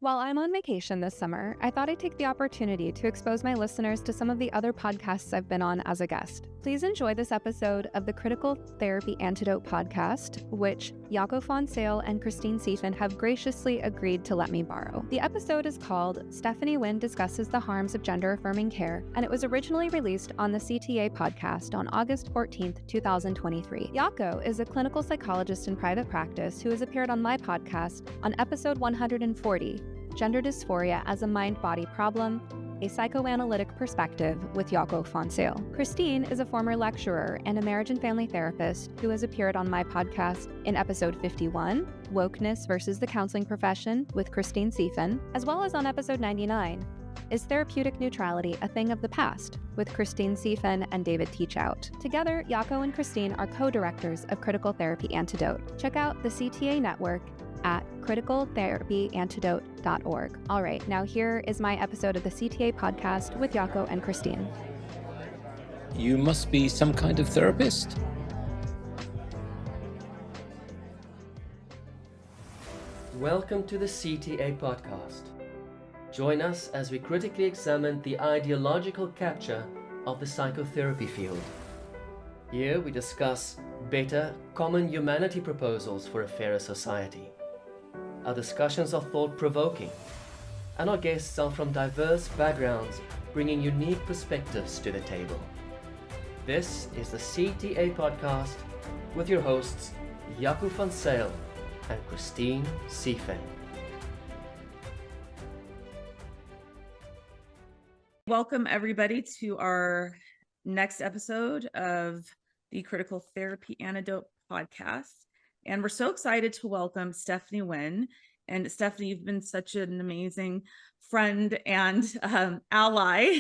While I'm on vacation this summer, I thought I'd take the opportunity to expose my listeners to some of the other podcasts I've been on as a guest. Please enjoy this episode of the Critical Therapy Antidote podcast, which Jaco and Christine Sefein have graciously agreed to let me borrow. The episode is called Stephanie Wynn Discusses the Harms of Gender-Affirming Care, and it was originally released on the CTA podcast on August 14th, 2023. Jaco is a clinical psychologist in private practice who has appeared on my podcast on episode 140, Gender Dysphoria as a Mind-Body Problem, a Psychoanalytic Perspective with Jaco Fonseal. Christine is a former lecturer and a marriage and family therapist who has appeared on my podcast in episode 51, Wokeness versus the Counseling Profession with Christine Sefein, as well as on episode 99, Is Therapeutic Neutrality a Thing of the Past? With Christine Sefein and David Teachout. Together, Jaco and Christine are co-directors of Critical Therapy Antidote. Check out the CTA network at criticaltherapyantidote.org. All right, now here is my episode of the CTA podcast with Jaco and Christine. You must be some kind of therapist. Welcome to the CTA podcast. Join us as we critically examine the ideological capture of the psychotherapy field. Here we discuss better, common humanity proposals for a fairer society. Our discussions are thought-provoking, and our guests are from diverse backgrounds, bringing unique perspectives to the table. This is the CTA podcast with your hosts, Jaco Fonseal and Christine Sefein. Welcome, everybody, to our next episode of the Critical Therapy Antidote podcast. And we're so excited to welcome Stephanie Wynn. And Stephanie, you've been such an amazing friend and ally,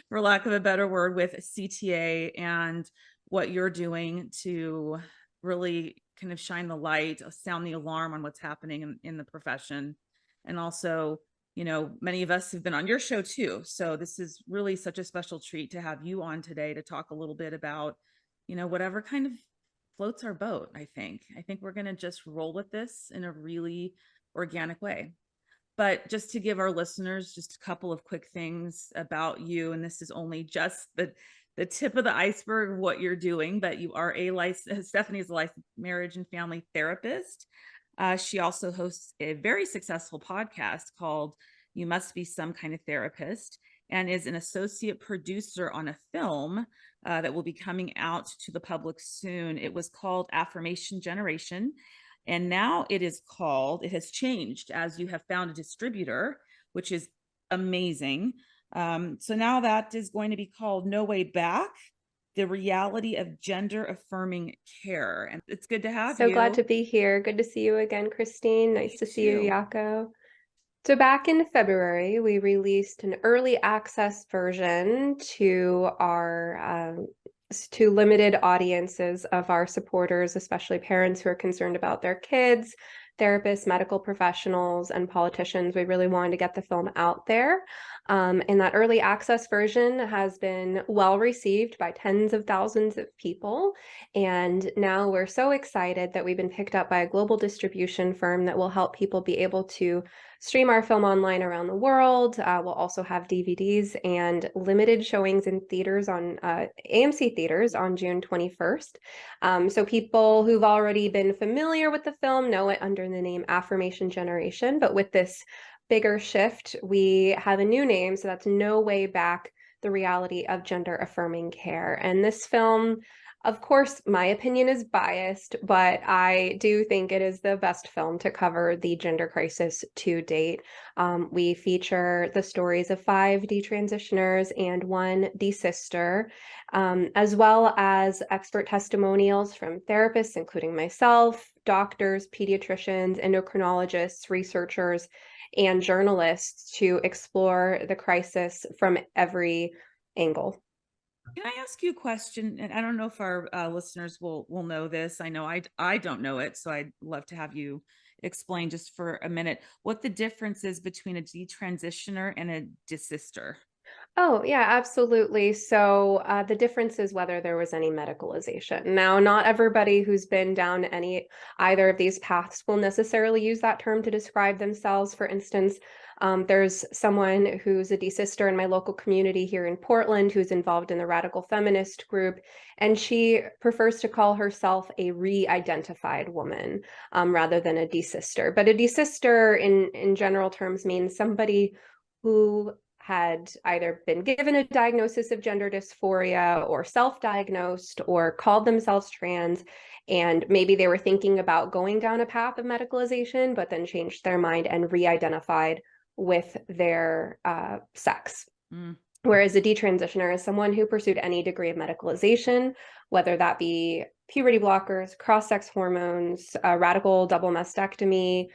for lack of a better word, with CTA and what you're doing to really kind of shine the light, sound the alarm on what's happening in the profession. And also, you know, many of us have been on your show too. So this is really such a special treat to have you on today to talk a little bit about, you know, whatever kind of floats our boat. I think we're going to just roll with this in a really organic way. But just to give our listeners just a couple of quick things about you, and this is only just the tip of the iceberg of what you're doing, but you are Stephanie is a licensed marriage and family therapist. She also hosts a very successful podcast called You Must Be Some Kind of Therapist, and is an associate producer on a film that will be coming out to the public soon. It was called Affirmation Generation, and now it has changed as you have found a distributor, which is amazing. So now that is going to be called No Way Back, the reality of gender-affirming care. And it's good to have you. So glad to be here. Good to see you again, Christine. Nice to see you, Jaco. So back in February, we released an early access version to our to limited audiences of our supporters, especially parents who are concerned about their kids, therapists, medical professionals, and politicians. We really wanted to get the film out there. And that early access version has been well received by tens of thousands of people. And now we're so excited that we've been picked up by a global distribution firm that will help people be able to stream our film online around the world. We'll also have DVDs and limited showings in theaters on AMC theaters on June 21st. So people who've already been familiar with the film know it under the name Affirmation Generation, but with this bigger shift, we have a new name, so that's No Way Back, the reality of gender-affirming care. And this film, of course, my opinion is biased, but I do think it is the best film to cover the gender crisis to date. We feature the stories of 5 detransitioners and 1 desister, as well as expert testimonials from therapists, including myself, doctors, pediatricians, endocrinologists, researchers, and journalists to explore the crisis from every angle. Can I ask you a question? And I don't know if our listeners will know this. I know I don't know it, so I'd love to have you explain just for a minute what the difference is between a detransitioner and a desister. Oh, yeah, absolutely. So the difference is whether there was any medicalization. Now, not everybody who's been down either of these paths will necessarily use that term to describe themselves. For instance, there's someone who's a D-sister in my local community here in Portland who's involved in the radical feminist group, and she prefers to call herself a re-identified woman rather than a D-sister. But a D-sister in general terms means somebody who had either been given a diagnosis of gender dysphoria or self-diagnosed or called themselves trans, and maybe they were thinking about going down a path of medicalization, but then changed their mind and re-identified with their sex. Whereas a detransitioner is someone who pursued any degree of medicalization, whether that be puberty blockers, cross-sex hormones, radical double mastectomy,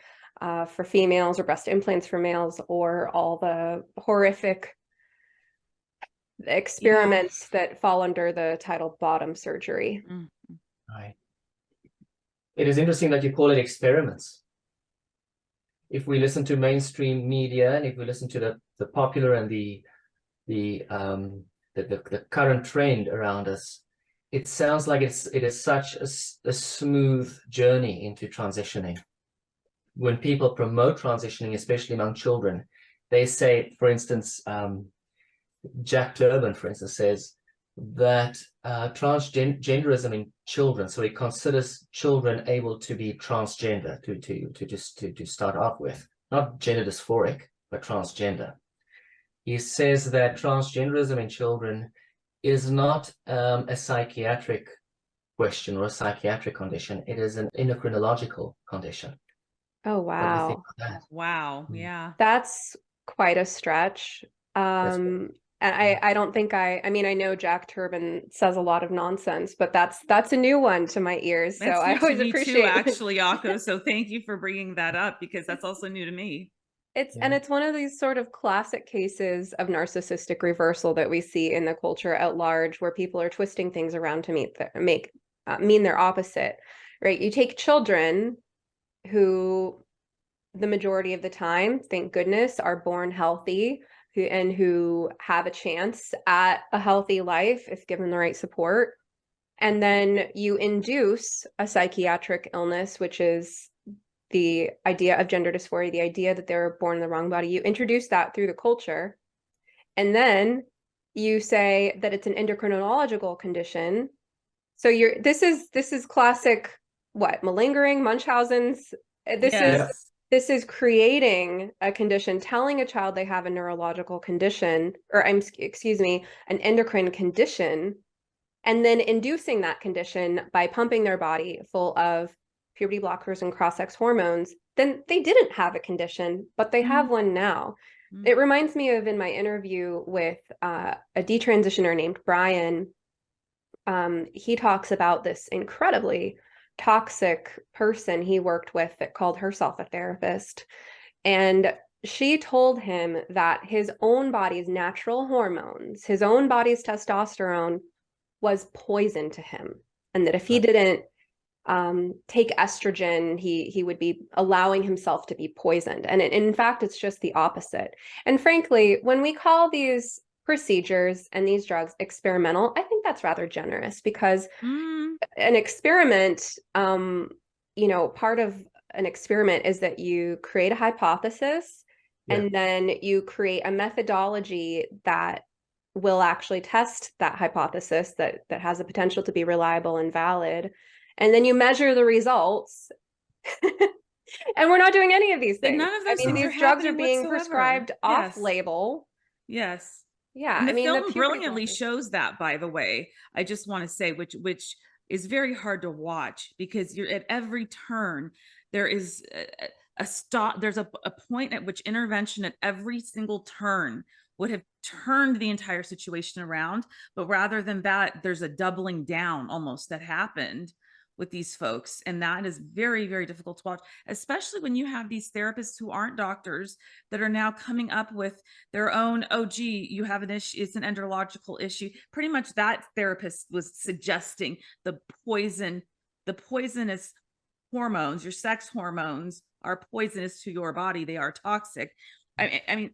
for females, or breast implants for males, or all the horrific experiments that fall under the title bottom surgery. Right. It is interesting that you call it experiments. If we listen to mainstream media, and if we listen to the popular and the current trend around us, it sounds like it is such a smooth journey into transitioning. When people promote transitioning, especially among children, they say, for instance, Jaco, for instance, says that transgenderism in children, so he considers children able to be transgender, to start off with, not gender dysphoric, but transgender. He says that transgenderism in children is not a psychiatric question or a psychiatric condition. It is an endocrinological condition. Oh, wow. What do you think of that? Wow. Yeah. That's quite a stretch. And I don't think I mean, I know Jack Turbin says a lot of nonsense, but that's a new one to my ears. So I always appreciate too, actually, Jaco. So thank you for bringing that up, because that's also new to me. And it's one of these sort of classic cases of narcissistic reversal that we see in the culture at large, where people are twisting things around to mean their opposite, right? You take children who the majority of the time, thank goodness, are born healthy and who have a chance at a healthy life if given the right support. And then you induce a psychiatric illness, which is the idea of gender dysphoria, the idea that they're born in the wrong body. You introduce that through the culture. And then you say that it's an endocrinological condition. So this is classic, malingering, Munchausen's. This is creating a condition, telling a child they have a neurological condition, or an endocrine condition, and then inducing that condition by pumping their body full of puberty blockers and cross-sex hormones. Then they didn't have a condition, but they have one now. It reminds me of in my interview with a detransitioner named Brian. He talks about this incredibly toxic person he worked with that called herself a therapist. And she told him that his own body's natural hormones, his own body's testosterone, was poison to him. And that if he didn't take estrogen, he would be allowing himself to be poisoned. And in fact, it's just the opposite. And frankly, when we call these procedures and these drugs experimental, I think that's rather generous, because an experiment, part of an experiment is that you create a hypothesis and then you create a methodology that will actually test that hypothesis that has the potential to be reliable and valid. And then you measure the results. And we're not doing any of these things. None of those things these drugs are being prescribed off-label. Yes. Yeah. And the film brilliantly shows that, by the way. I just want to say, which is very hard to watch, because you're at every turn, there is a stop. There's a point at which intervention at every single turn would have turned the entire situation around. But rather than that, there's a doubling down almost that happened with these folks. And that is very, very difficult to watch, especially when you have these therapists who aren't doctors that are now coming up with their own, oh, gee, you have an issue, it's an endocrinological issue. Pretty much that therapist was suggesting the poisonous hormones, your sex hormones, are poisonous to your body. They are toxic. I mean,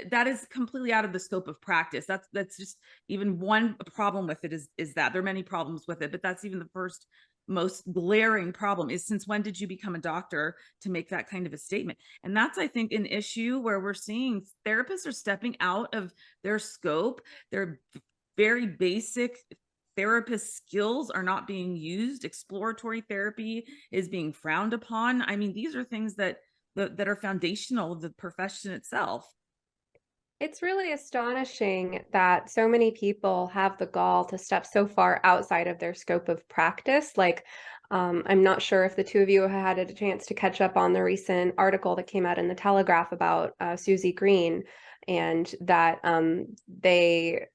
that is completely out of the scope of practice. That's just even one problem with it is that there are many problems with it, but that's even the first most glaring problem is, since when did you become a doctor to make that kind of a statement? And that's, I think, an issue where we're seeing therapists are stepping out of their scope. Their very basic therapist skills are not being used. Exploratory therapy is being frowned upon. I mean, these are things that are foundational of the profession itself. It's really astonishing that so many people have the gall to step so far outside of their scope of practice. Like, I'm not sure if the two of you had a chance to catch up on the recent article that came out in the Telegraph about Susie Green, and that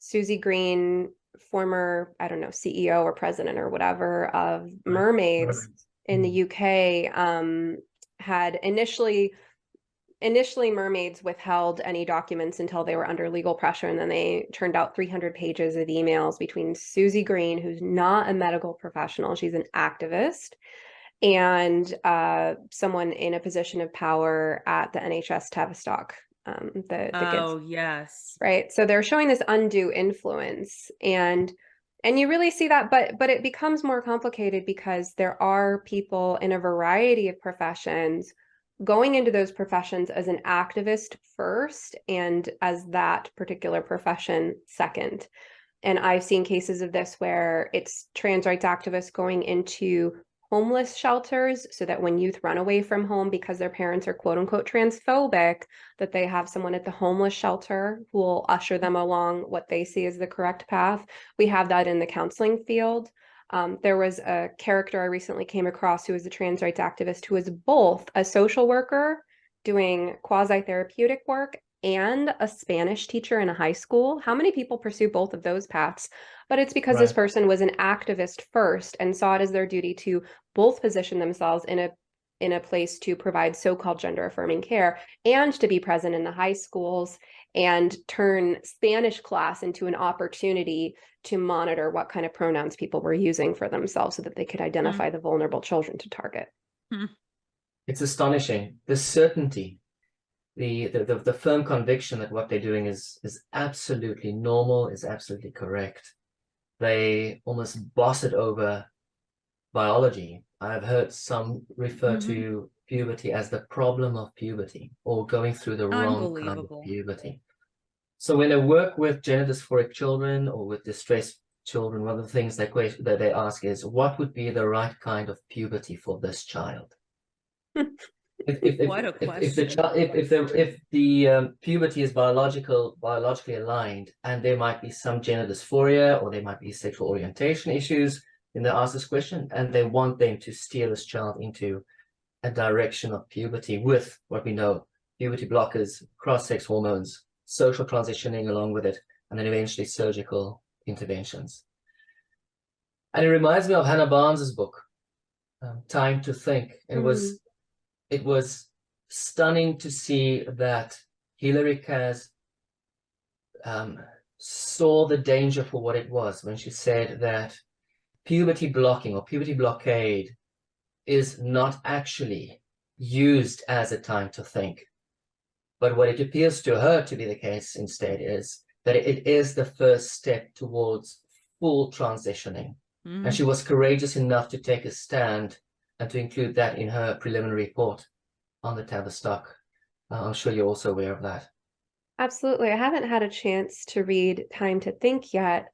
Susie Green, former, I don't know, CEO or president or whatever of Mermaids in the UK, had initially Mermaids withheld any documents until they were under legal pressure, and then they turned out 300 pages of emails between Susie Green, who's not a medical professional, she's an activist, and someone in a position of power at the NHS Tavistock. Yes, right. So they're showing this undue influence, and you really see that, but it becomes more complicated because there are people in a variety of professions going into those professions as an activist first and as that particular profession second. And I've seen cases of this where it's trans rights activists going into homeless shelters so that when youth run away from home because their parents are quote unquote transphobic, that they have someone at the homeless shelter who will usher them along what they see as the correct path. We have that in the counseling field. There was a character I recently came across who was a trans rights activist who was both a social worker doing quasi-therapeutic work and a Spanish teacher in a high school. How many people pursue both of those paths? But it's because this person was an activist first and saw it as their duty to both position themselves in a place to provide so-called gender-affirming care and to be present in the high schools and turn Spanish class into an opportunity to monitor what kind of pronouns people were using for themselves so that they could identify the vulnerable children to target. It's astonishing. The certainty, the firm conviction that what they're doing is absolutely normal, is absolutely correct. They almost boss it over biology. I've heard some refer to puberty as the problem of puberty, or going through the wrong kind of puberty. So when I work with gender dysphoric children or with distressed children, one of the things that they ask is, what would be the right kind of puberty for this child? What a question. If the puberty is biologically aligned, and there might be some gender dysphoria or there might be sexual orientation issues, then they ask this question, and they want them to steer this child into a direction of puberty with what we know: puberty blockers, cross-sex hormones, social transitioning along with it, and then eventually surgical interventions. And it reminds me of Hannah Barnes's book, Time to Think. It was stunning to see that Hilary Kaz saw the danger for what it was when she said that puberty blocking or puberty blockade is not actually used as a time to think. But what it appears to her to be the case instead is that it is the first step towards full transitioning. And she was courageous enough to take a stand and to include that in her preliminary report on the Tavistock. I'm sure you're also aware of that. Absolutely. I haven't had a chance to read Time to Think yet,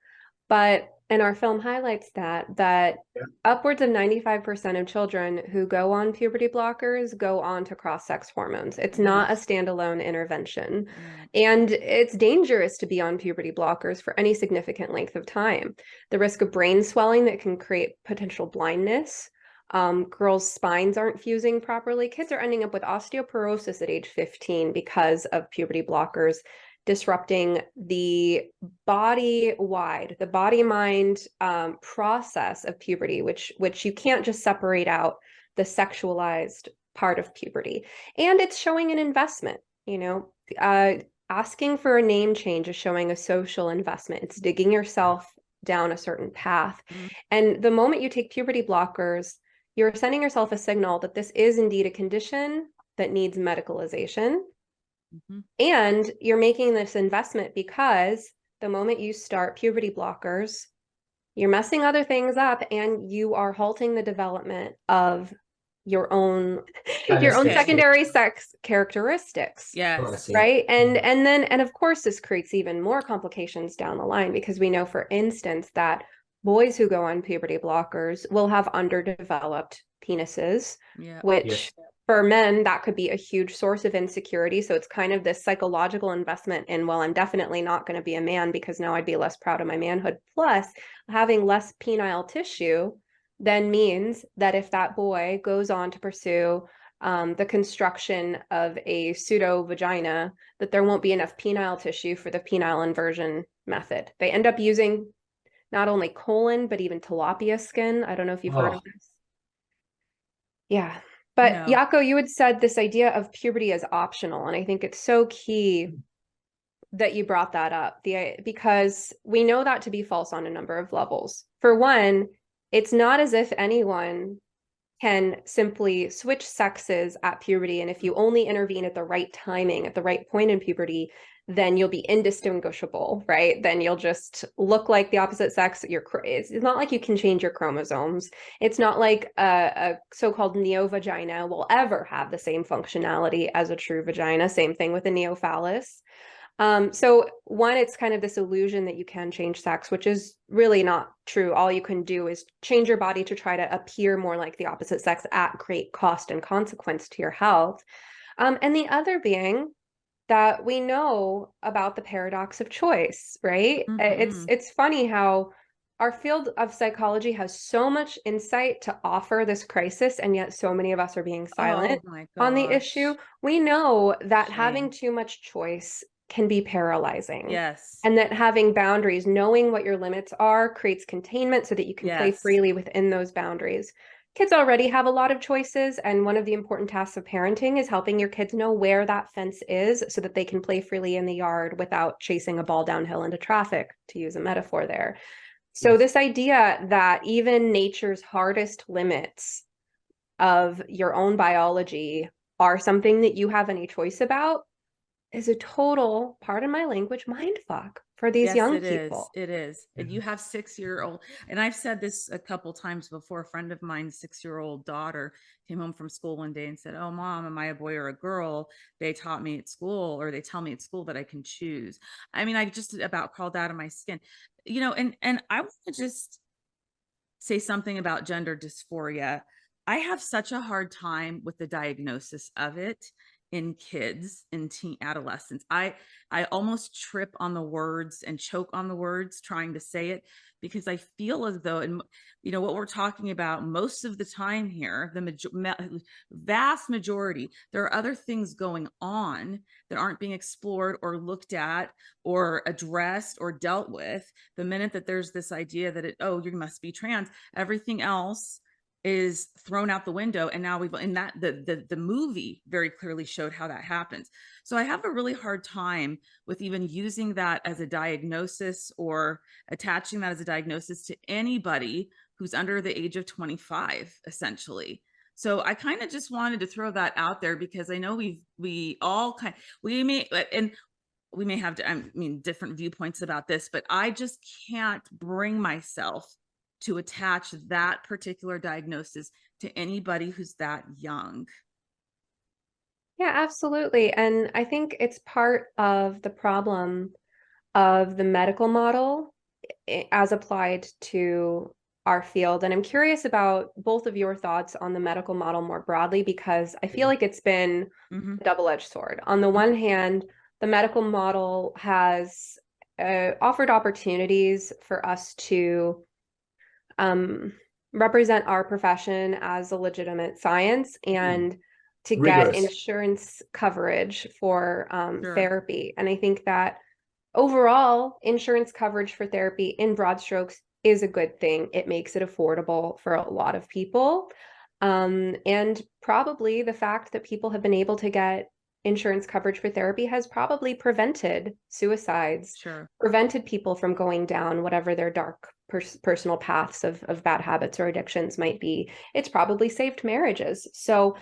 but and our film highlights that upwards of 95% of children who go on puberty blockers go on to cross-sex hormones. It's not a standalone intervention. And it's dangerous to be on puberty blockers for any significant length of time. The risk of brain swelling that can create potential blindness. Girls' spines aren't fusing properly. Kids are ending up with osteoporosis at age 15 because of puberty blockers, disrupting the body-mind process of puberty, which you can't just separate out the sexualized part of puberty. And it's showing an investment, asking for a name change is showing a social investment. It's digging yourself down a certain path. And the moment you take puberty blockers, you're sending yourself a signal that this is indeed a condition that needs medicalization. And you're making this investment because the moment you start puberty blockers, you're messing other things up and you are halting the development of your own secondary sex characteristics. Yes. Right. And of course this creates even more complications down the line, because we know, for instance, that boys who go on puberty blockers will have underdeveloped penises, which for men, that could be a huge source of insecurity. So it's kind of this psychological investment in, well, I'm definitely not going to be a man because now I'd be less proud of my manhood. Plus, having less penile tissue then means that if that boy goes on to pursue the construction of a pseudo vagina, that there won't be enough penile tissue for the penile inversion method. They end up using not only colon, but even tilapia skin. I don't know if you've heard of this. Yeah. But No. Jaco, you had said this idea of puberty as optional, and I think it's so key that you brought that up, because we know that to be false on a number of levels. For one, it's not as if anyone can simply switch sexes at puberty, and if you only intervene at the right timing, at the right point in puberty, then you'll be indistinguishable, right? Then you'll just look like the opposite sex. It's not like you can change your chromosomes. It's not like a so-called neo-vagina will ever have the same functionality as a true vagina. Same thing with a neophallus. So one, it's kind of this illusion that you can change sex, which is really not true. All you can do is change your body to try to appear more like the opposite sex at great cost and consequence to your health. And the other being that we know about the paradox of choice, right? It's funny how our field of psychology has so much insight to offer this crisis, and yet so many of us are being silent on the issue. We know that having too much choice can be paralyzing. Yes. And that having boundaries, knowing what your limits are, creates containment so that you can play freely within those boundaries. Kids already have a lot of choices, and one of the important tasks of parenting is helping your kids know where that fence is so that they can play freely in the yard without chasing a ball downhill into traffic, to use a metaphor there. So this idea that even nature's hardest limits of your own biology are something that you have any choice about is a total, pardon my language, mind fuck for these young people. It is. And you have 6-year-old, and I've said this a couple times before. A friend of mine's 6-year-old daughter came home from school one day and said, "Oh, Mom, am I a boy or a girl? They taught me at school, or they tell me at school that I can choose." I mean, I just about crawled out of my skin, and I want to just say something about gender dysphoria. I have such a hard time with the diagnosis of it in kids, in teen adolescents. I almost trip on the words and choke on the words trying to say it, because I feel as though, and what we're talking about most of the time here, the vast majority, there are other things going on that aren't being explored or looked at or addressed or dealt with. The minute that there's this idea that you must be trans, everything else is thrown out the window. And now the movie very clearly showed how that happens. So I have a really hard time with even using that as a diagnosis or attaching that as a diagnosis to anybody who's under the age of 25, essentially. So I kind of just wanted to throw that out there, because I know we may have different viewpoints about this, but I just can't bring myself to attach that particular diagnosis to anybody who's that young. Yeah, absolutely. And I think it's part of the problem of the medical model as applied to our field. And I'm curious about both of your thoughts on the medical model more broadly, because I feel like it's been a double-edged sword. On the one hand, the medical model has offered opportunities for us to represent our profession as a legitimate science and to get insurance coverage for therapy. And I think that overall, insurance coverage for therapy in broad strokes is a good thing. It makes it affordable for a lot of people. And probably the fact that people have been able to get insurance coverage for therapy has probably prevented suicides, prevented people from going down whatever their dark personal paths of bad habits or addictions might be. It's probably saved marriages. So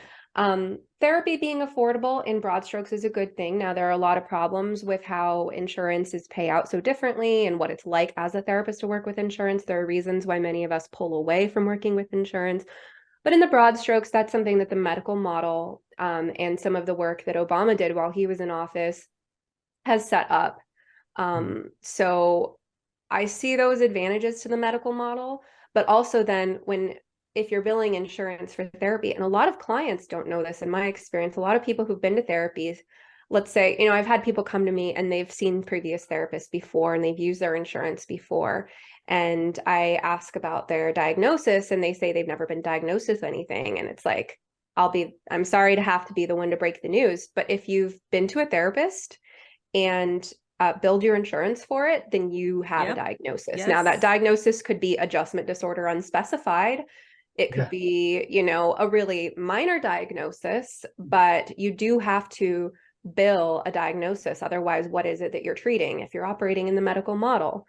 Therapy being affordable in broad strokes is a good thing. Now, there are a lot of problems with how insurances pay out so differently and what it's like as a therapist to work with insurance. There are reasons why many of us pull away from working with insurance. But in the broad strokes, that's something that the medical model and some of the work that Obama did while he was in office has set up. So I see those advantages to the medical model, but also then if you're billing insurance for therapy, and a lot of clients don't know this in my experience, a lot of people who've been to therapies, let's say, I've had people come to me and they've seen previous therapists before and they've used their insurance before. And I ask about their diagnosis and they say they've never been diagnosed with anything. And it's like, I'm sorry to have to be the one to break the news, but if you've been to a therapist and build your insurance for it, then you have a diagnosis. Yes. Now that diagnosis could be adjustment disorder unspecified. It could be, a really minor diagnosis, but you do have to bill a diagnosis. Otherwise, what is it that you're treating if you're operating in the medical model?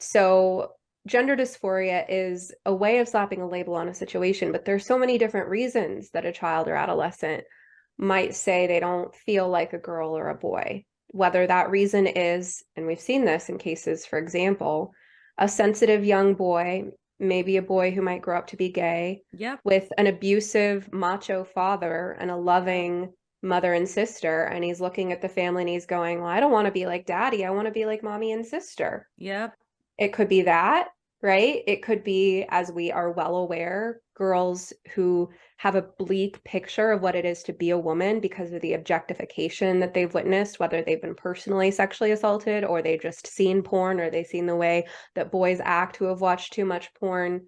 So gender dysphoria is a way of slapping a label on a situation, but there's so many different reasons that a child or adolescent might say they don't feel like a girl or a boy. Whether that reason is, and we've seen this in cases, for example, a sensitive young boy, maybe a boy who might grow up to be gay, with an abusive macho father and a loving mother and sister, and he's looking at the family and he's going, well, I don't want to be like daddy, I want to be like mommy and sister. It could be that, right? It could be, as we are well aware, girls who have a bleak picture of what it is to be a woman because of the objectification that they've witnessed, whether they've been personally sexually assaulted or they've just seen porn or they've seen the way that boys act who have watched too much porn.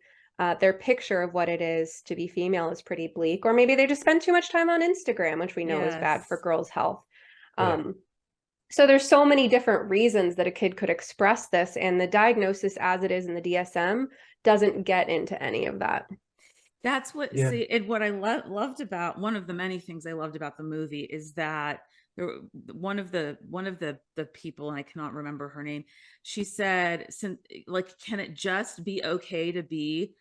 Their picture of what it is to be female is pretty bleak, or maybe they just spend too much time on Instagram, which we know is bad for girls' health. So there's so many different reasons that a kid could express this, and the diagnosis as it is in the DSM doesn't get into any of that. That's what, see, and what I loved about, one of the many things I loved about the movie is that one of the people, and I cannot remember her name, she said, can it just be okay to be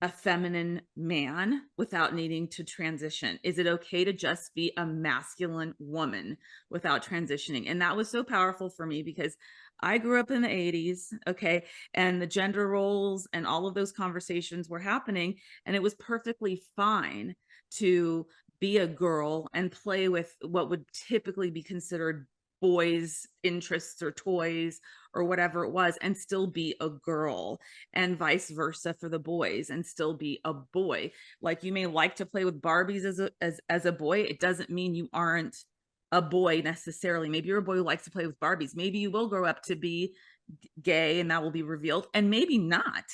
a feminine man without needing to transition? Is it okay to just be a masculine woman without transitioning? And that was so powerful for me because I grew up in the 80s, and the gender roles and all of those conversations were happening, and it was perfectly fine to be a girl and play with what would typically be considered boys' interests or toys or whatever it was, and still be a girl, and vice versa for the boys and still be a boy. Like, you may like to play with Barbies as a boy. It doesn't mean you aren't a boy necessarily. Maybe you're a boy who likes to play with Barbies. Maybe you will grow up to be gay and that will be revealed, and maybe not.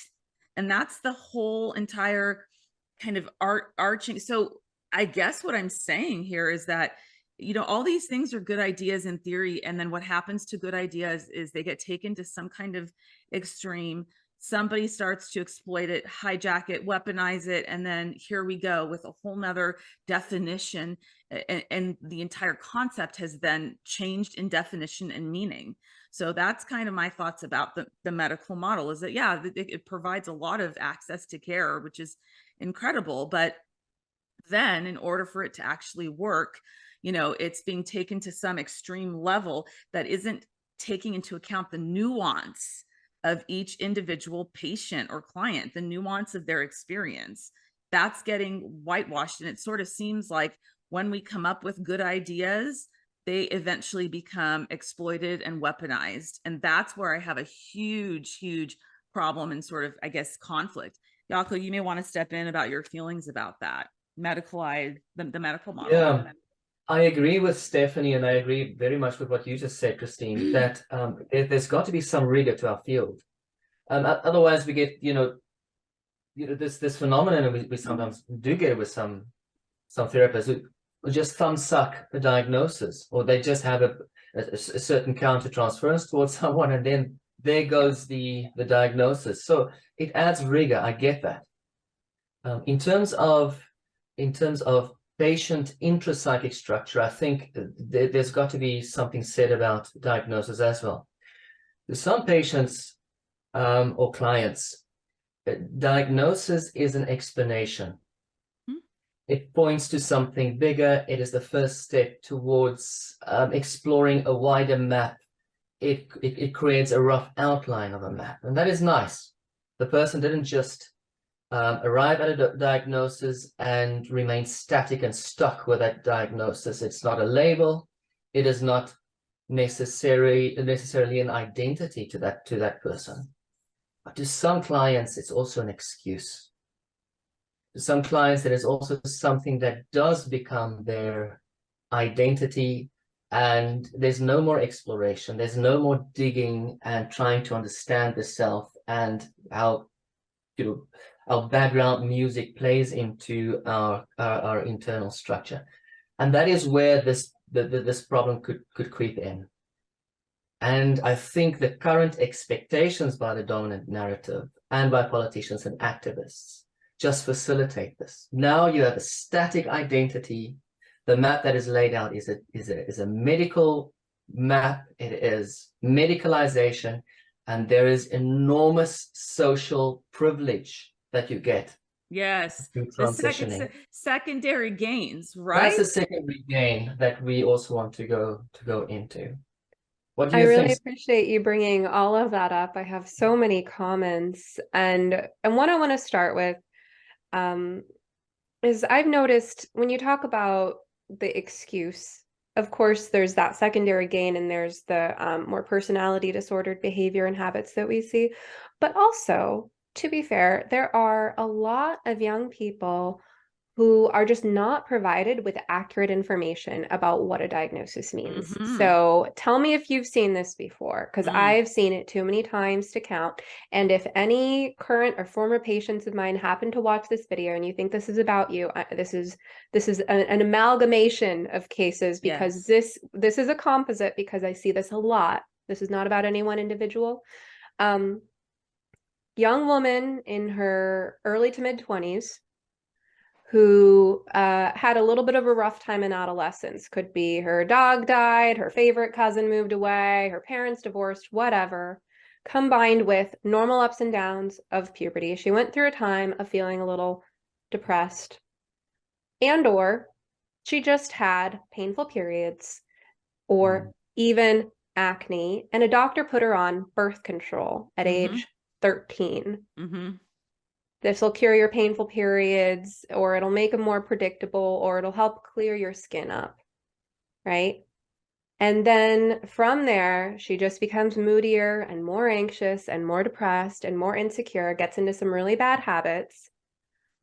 And that's the whole entire kind of arching. So I guess what I'm saying here is that, all these things are good ideas in theory. And then what happens to good ideas is they get taken to some kind of extreme. Somebody starts to exploit it, hijack it, weaponize it. And then here we go with a whole nother definition. And the entire concept has then changed in definition and meaning. So that's kind of my thoughts about the medical model, is that, it provides a lot of access to care, which is incredible. But then in order for it to actually work, it's being taken to some extreme level that isn't taking into account the nuance of each individual patient or client, the nuance of their experience. That's getting whitewashed. And it sort of seems like when we come up with good ideas, they eventually become exploited and weaponized. And that's where I have a huge, huge problem and sort of, I guess, conflict. Jaco, you may want to step in about your feelings about that. The medical model. Yeah, I agree with Stephanie, and I agree very much with what you just said, Christine, that there's got to be some rigor to our field. Otherwise we get, this phenomenon, and we sometimes do get it with some therapists who just thumb suck a diagnosis, or they just have a certain counter-transference towards someone, and then there goes the diagnosis. So it adds rigor. I get that. In terms of patient intrapsychic structure, I think there's got to be something said about diagnosis as well. To some patients or clients, diagnosis is an explanation. it points to something bigger. It is the first step towards exploring a wider map. It creates a rough outline of a map, and that is nice. The person didn't just arrive at a diagnosis and remain static and stuck with that diagnosis. It's not a label. It is not necessarily an identity to that person. But to some clients, it's also an excuse. To some clients, it is also something that does become their identity, and there's no more exploration. There's no more digging and trying to understand the self and how, our background music plays into our internal structure. And that is where this problem could creep in. And I think the current expectations by the dominant narrative and by politicians and activists just facilitate this. Now you have a static identity. The map that is laid out is a medical map. It is medicalization, and there is enormous social privilege that you get. Yes, through the transitioning. secondary gains, right? That's a secondary gain that we also want to go into. What do I you really think? appreciate you bringing all of that up. I have so many comments, and what I want to start with is I've noticed when you talk about the excuse, of course, there's that secondary gain, and there's the more personality disordered behavior and habits that we see. But also, to be fair, there are a lot of young people who are just not provided with accurate information about what a diagnosis means. So tell me if you've seen this before, because I've seen it too many times to count. And if any current or former patients of mine happen to watch this video and you think this is about you, this is an amalgamation of cases, because this is a composite, because I see this a lot. This is not about any one individual. Young woman in her early to mid 20s who had a little bit of a rough time in adolescence. Could be her dog died, her favorite cousin moved away, her parents divorced, whatever, combined with normal ups and downs of puberty. She went through a time of feeling a little depressed, or she just had painful periods, or even acne, and a doctor put her on birth control at age 13. This will cure your painful periods, or it'll make them more predictable, or it'll help clear your skin up, right? And then from there, she just becomes moodier and more anxious and more depressed and more insecure, gets into some really bad habits.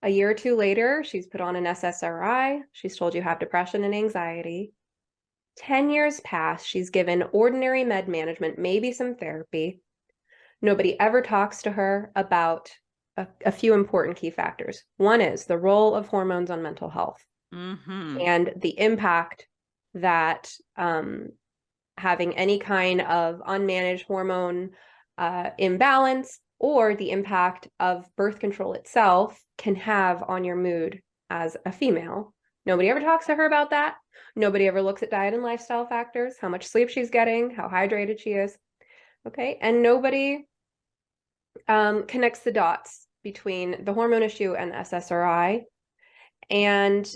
A year or two later, she's put on an SSRI. She's told you have depression and anxiety. 10 years pass. She's given ordinary med management, maybe some therapy. Nobody ever talks to her about a few important key factors. One is the role of hormones on mental health and the impact that having any kind of unmanaged hormone imbalance, or the impact of birth control itself, can have on your mood as a female. Nobody ever talks to her about that. Nobody ever looks at diet and lifestyle factors, how much sleep she's getting, how hydrated she is. Okay, and nobody connects the dots between the hormone issue and the SSRI. And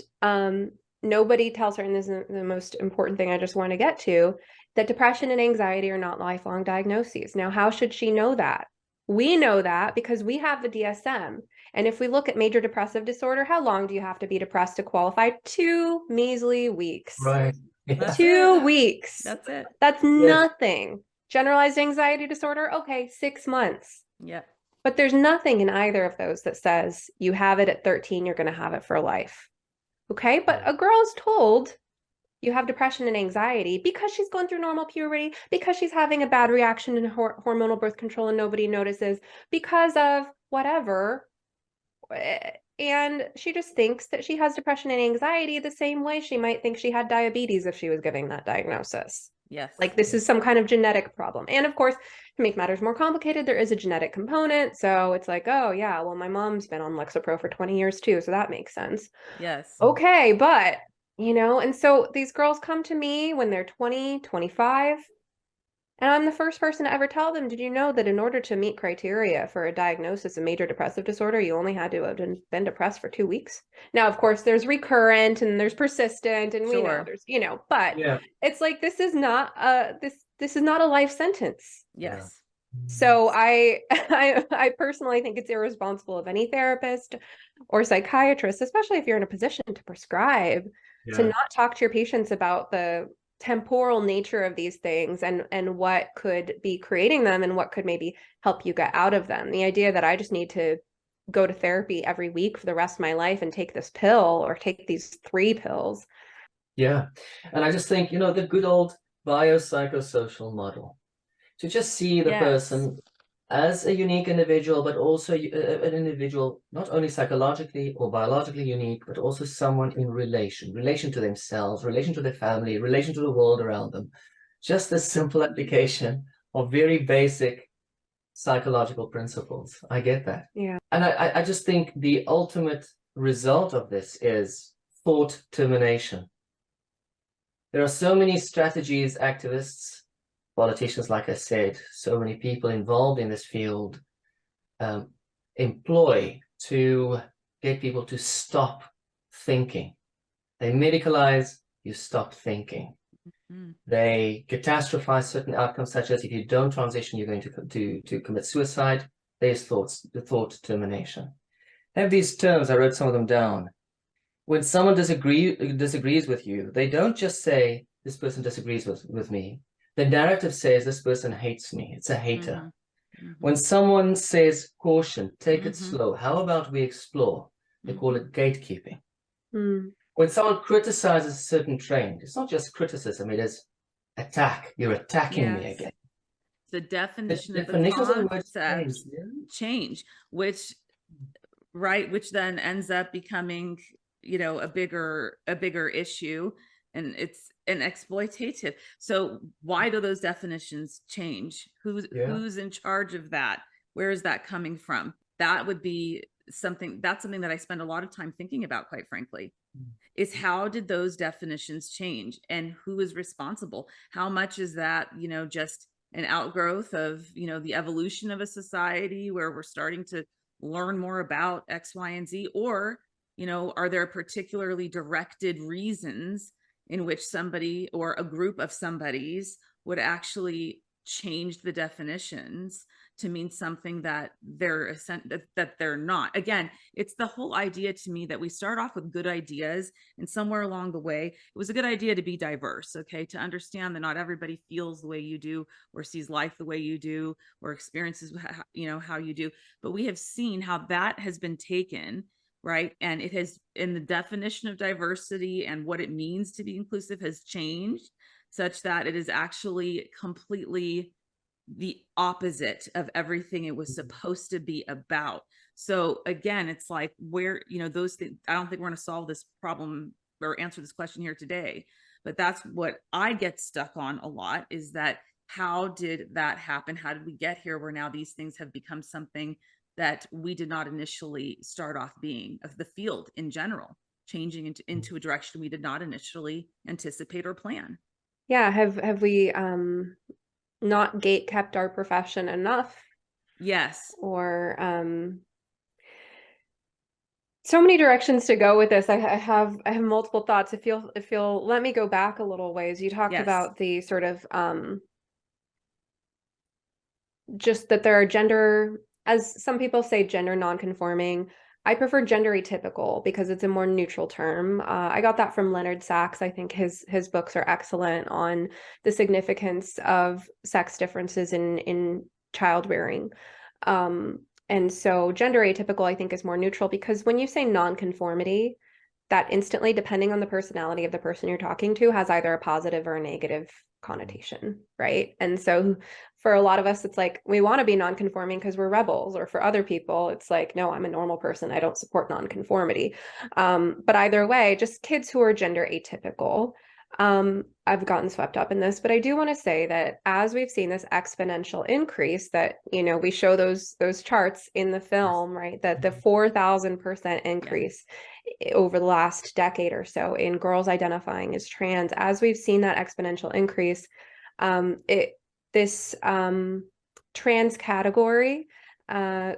nobody tells her, and this is the most important thing I just want to get to, that depression and anxiety are not lifelong diagnoses. Now, how should she know that? We know that because we have the DSM. And if we look at major depressive disorder, how long do you have to be depressed to qualify? 2 measly weeks. Right. That's 2 it. weeks. That's it. That's nothing. Generalized anxiety disorder, okay, 6 months. Yeah. But there's nothing in either of those that says you have it at 13, you're going to have it for life. Okay, but a girl is told you have depression and anxiety because she's going through normal puberty, because she's having a bad reaction in hormonal birth control and nobody notices, because of whatever. And she just thinks that she has depression and anxiety the same way she might think she had diabetes if she was giving that diagnosis. Yes. Like this is some kind of genetic problem. And of course, to make matters more complicated, there is a genetic component. So it's like, oh yeah, well, my mom's been on Lexapro for 20 years too. So that makes sense. Yes. Okay, but and so these girls come to me when they're 20, 25, And I'm the first person to ever tell them, did you know that in order to meet criteria for a diagnosis of major depressive disorder, you only had to have been depressed for 2 weeks? Now, of course, there's recurrent and there's persistent, and we know Sure. there's, but Yeah. it's like this is not this is not a life sentence. Yes. So I personally think it's irresponsible of any therapist or psychiatrist, especially if you're in a position to prescribe, to Yeah. not talk to your patients about the temporal nature of these things and what could be creating them and what could maybe help you get out of them. The idea that I just need to go to therapy every week for the rest of my life and take this pill or take these 3 pills. Yeah. And I just think, the good old biopsychosocial model, to just see the Yes. person as a unique individual, but also an individual not only psychologically or biologically unique, but also someone in relation to themselves, relation to their family, relation to the world around them. Just a simple application of very basic psychological principles. I get that. Yeah. And I just think the ultimate result of this is thought termination. There are so many strategies, activists, politicians, like I said, so many people involved in this field employ to get people to stop thinking. They medicalize, you stop thinking. They catastrophize certain outcomes, such as if you don't transition, you're going to commit suicide. There's the thought termination. I have these terms, I wrote some of them down. When someone disagrees with you, they don't just say, this person disagrees with me. The narrative says, this person hates me. It's a hater. When someone says, caution, take it slow, how about we explore? They call it gatekeeping. When someone criticizes a certain trend, it's not just criticism, it is attack. You're attacking me again. The definition of definitions the of the words change, which then ends up becoming, a bigger issue, and it's an exploitative. So why do those definitions change? Who's in charge of that? Where is that coming from? That would be something that I spend a lot of time thinking about, quite frankly, is how did those definitions change and who is responsible? How much is that, just an outgrowth of, the evolution of a society where we're starting to learn more about X, Y, and Z? Or, are there particularly directed reasons in which somebody or a group of somebodies would actually change the definitions to mean something that they're not? Again, it's the whole idea to me that we start off with good ideas, and somewhere along the way, it was a good idea to be diverse, okay, to understand that not everybody feels the way you do, or sees life the way you do, or experiences how you do. But we have seen how that has been taken, right, and it has, in the definition of diversity and what it means to be inclusive, has changed such that it is actually completely the opposite of everything it was supposed to be about. So again, it's like, where, those things, I don't think we're going to solve this problem or answer this question here today, but that's what I get stuck on a lot, is that how did that happen? How did we get here where now these things have become something that we did not initially start off being, of the field in general, changing into a direction we did not initially anticipate or plan? Yeah, have we not gate kept our profession enough? Yes. Or so many directions to go with this. I have multiple thoughts. If you'll let me go back a little ways, you talked about the sort of just that there are gender, as some people say, gender nonconforming. I prefer gender atypical because it's a more neutral term. I got that from Leonard Sachs. I think his books are excellent on the significance of sex differences in childbearing. And so gender atypical, I think, is more neutral, because when you say nonconformity, that instantly, depending on the personality of the person you're talking to, has either a positive or a negative connotation, right? And so for a lot of us, it's like, we want to be nonconforming because we're rebels, or for other people, it's like, no, I'm a normal person, I don't support nonconformity. But either way, just kids who are gender atypical, I've gotten swept up in this, but I do want to say that as we've seen this exponential increase, that, we show those charts in the film, right? That the 4,000% increase over the last decade or so in girls identifying as trans, as we've seen that exponential increase, this trans category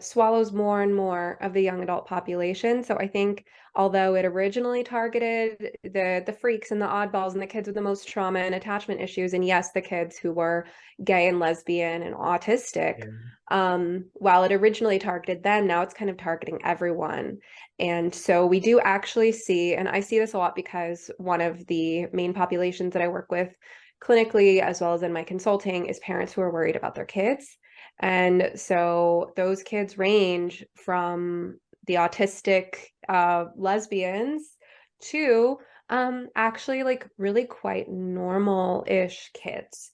swallows more and more of the young adult population. So I think although it originally targeted the freaks and the oddballs and the kids with the most trauma and attachment issues, and yes, the kids who were gay and lesbian and autistic, while it originally targeted them, now it's kind of targeting everyone. And so we do actually see, and I see this a lot because one of the main populations that I work with clinically, as well as in my consulting, is parents who are worried about their kids. And so those kids range from the autistic lesbians to actually like really quite normal-ish kids.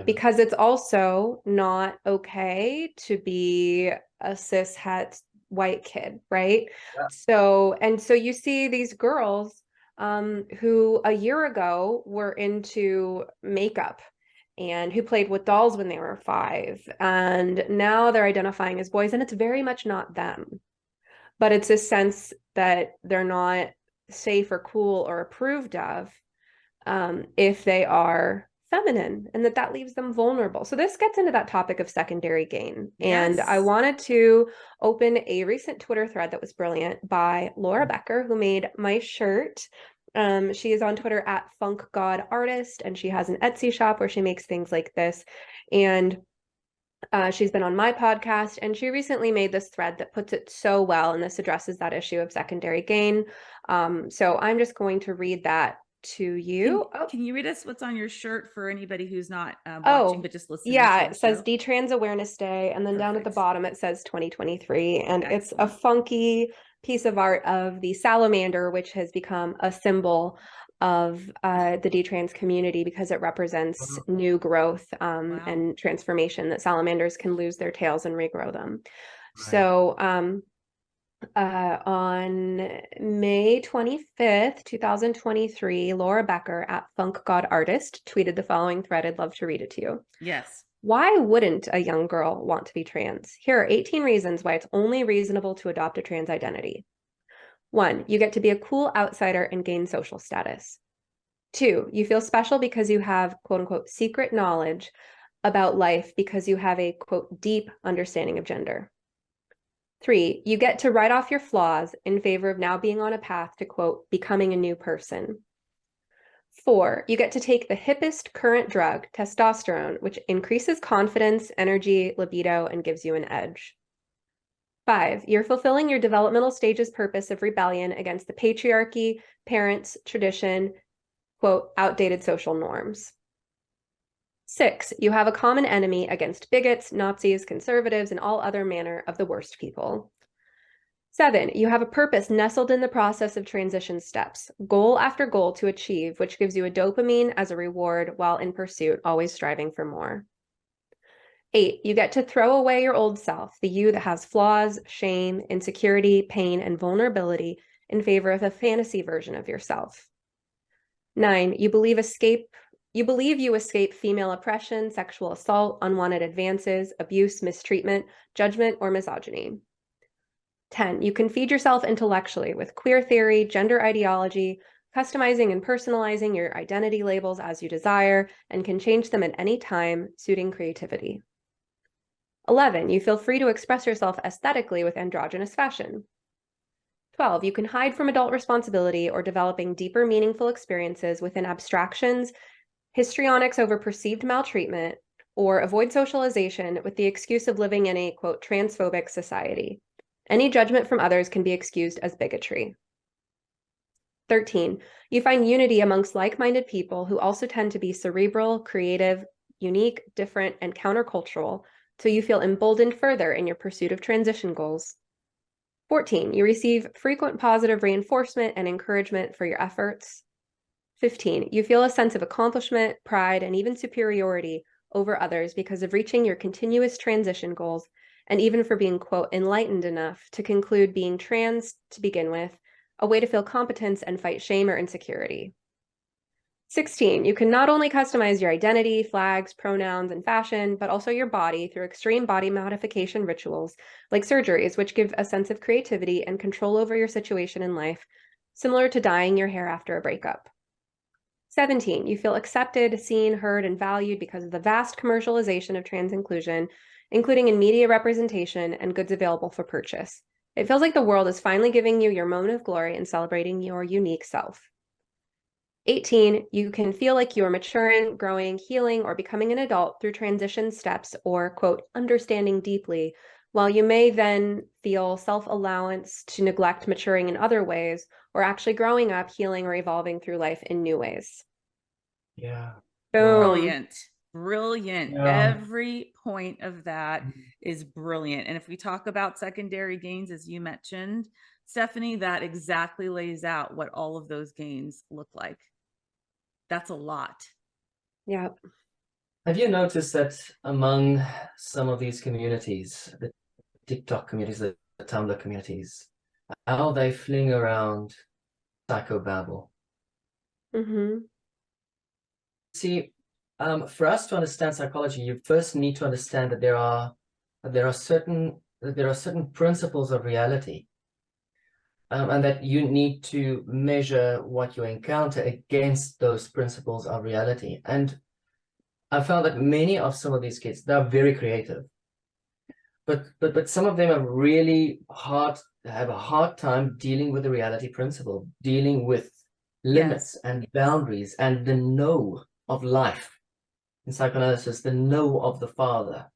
Because it's also not okay to be a cis-het white kid, right? Yeah. So you see these girls who a year ago were into makeup and who played with dolls when they were 5, and now they're identifying as boys, and it's very much not them. But it's a sense that they're not safe or cool or approved of if they are feminine, and that leaves them vulnerable. So this gets into that topic of secondary gain. And I wanted to open a recent Twitter thread that was brilliant by Laura Becker, who made my shirt. She is on Twitter at Funk God Artist, and she has an Etsy shop where she makes things like this. And she's been on my podcast, and she recently made this thread that puts it so well, and this addresses that issue of secondary gain. So I'm just going to read that to you. Can you read us what's on your shirt for anybody who's not watching but just listening? Yeah, it says D-Trans Awareness Day, and then down at the bottom it says 2023, and it's a funky piece of art of the salamander, which has become a symbol of the D-Trans community because it represents new growth and transformation, that salamanders can lose their tails and regrow them. So on May 25th, 2023, Laura Becker at Funk God Artist tweeted the following thread. I'd love to read it to you. Yes. Why wouldn't a young girl want to be trans? Here are 18 reasons why it's only reasonable to adopt a trans identity. 1, you get to be a cool outsider and gain social status. 2, you feel special because you have quote unquote secret knowledge about life because you have a quote deep understanding of gender. 3, you get to write off your flaws in favor of now being on a path to quote becoming a new person. 4, you get to take the hippest current drug, testosterone, which increases confidence, energy, libido, and gives you an edge. 5, you're fulfilling your developmental stage's purpose of rebellion against the patriarchy, parents, tradition, quote, outdated social norms. 6, you have a common enemy against bigots, Nazis, conservatives, and all other manner of the worst people. 7, you have a purpose nestled in the process of transition steps, goal after goal to achieve, which gives you a dopamine as a reward while in pursuit, always striving for more. 8, you get to throw away your old self, the you that has flaws, shame, insecurity, pain, and vulnerability in favor of a fantasy version of yourself. 9, you believe you escape female oppression, sexual assault, unwanted advances, abuse, mistreatment, judgment, or misogyny. 10, you can feed yourself intellectually with queer theory, gender ideology, customizing and personalizing your identity labels as you desire, and can change them at any time, suiting creativity. 11, you feel free to express yourself aesthetically with androgynous fashion. 12, you can hide from adult responsibility or developing deeper, meaningful experiences within abstractions, histrionics over perceived maltreatment, or avoid socialization with the excuse of living in a, quote, transphobic society. Any judgment from others can be excused as bigotry. 13, you find unity amongst like-minded people who also tend to be cerebral, creative, unique, different, and countercultural, so you feel emboldened further in your pursuit of transition goals. 14, you receive frequent positive reinforcement and encouragement for your efforts. 15, you feel a sense of accomplishment, pride, and even superiority over others because of reaching your continuous transition goals, and even for being, quote, enlightened enough to conclude being trans to begin with, a way to feel competence and fight shame or insecurity. 16, you can not only customize your identity, flags, pronouns, and fashion, but also your body through extreme body modification rituals like surgeries, which give a sense of creativity and control over your situation in life, similar to dyeing your hair after a breakup. 17, you feel accepted, seen, heard, and valued because of the vast commercialization of trans inclusion, including in media representation and goods available for purchase. It feels like the world is finally giving you your moment of glory and celebrating your unique self. 18, you can feel like you are maturing, growing, healing, or becoming an adult through transition steps or, quote, understanding deeply, while you may then feel self-allowance to neglect maturing in other ways, or actually growing up, healing, or evolving through life in new ways. Yeah. Boom. Brilliant. Brilliant. Yeah. Every point of that is brilliant. And if we talk about secondary gains, as you mentioned, Stephanie, that exactly lays out what all of those gains look like. That's a lot. Yeah. Have you noticed that among some of these communities, the TikTok communities, the Tumblr communities, how they fling around psychobabble? Mm-hmm. See, for us to understand psychology, you first need to understand that there are certain principles of reality, and that you need to measure what you encounter against those principles of reality. And I found that many of some of these kids, they're very creative, but some of them are really have a hard time dealing with the reality principle, dealing with limits and boundaries and the no of life. In psychoanalysis, the no of the father.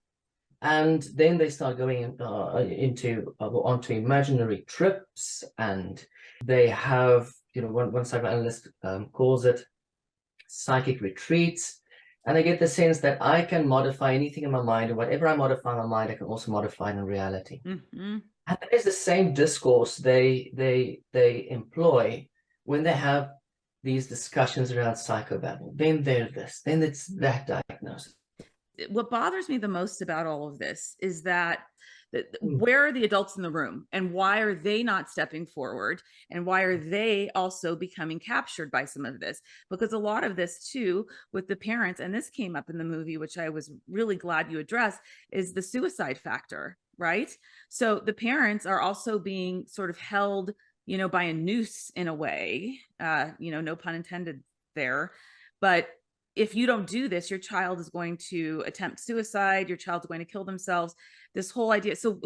And then they start going onto imaginary trips, and they have, one psychoanalyst calls it psychic retreats. And I get the sense that I can modify anything in my mind, and whatever I modify in my mind, I can also modify in reality. Mm-hmm. And that is the same discourse they employ when they have these discussions around psychobabble. Then there's this, then it's that diagnosis. What bothers me the most about all of this is that where are the adults in the room, and why are they not stepping forward, and why are they also becoming captured by some of this? Because a lot of this too with the parents, and this came up in the movie, which I was really glad you addressed, is the suicide factor, right? So the parents are also being sort of held, by a noose in a way, no pun intended there. But if you don't do this, your child is going to attempt suicide, your child's going to kill themselves. This whole idea. So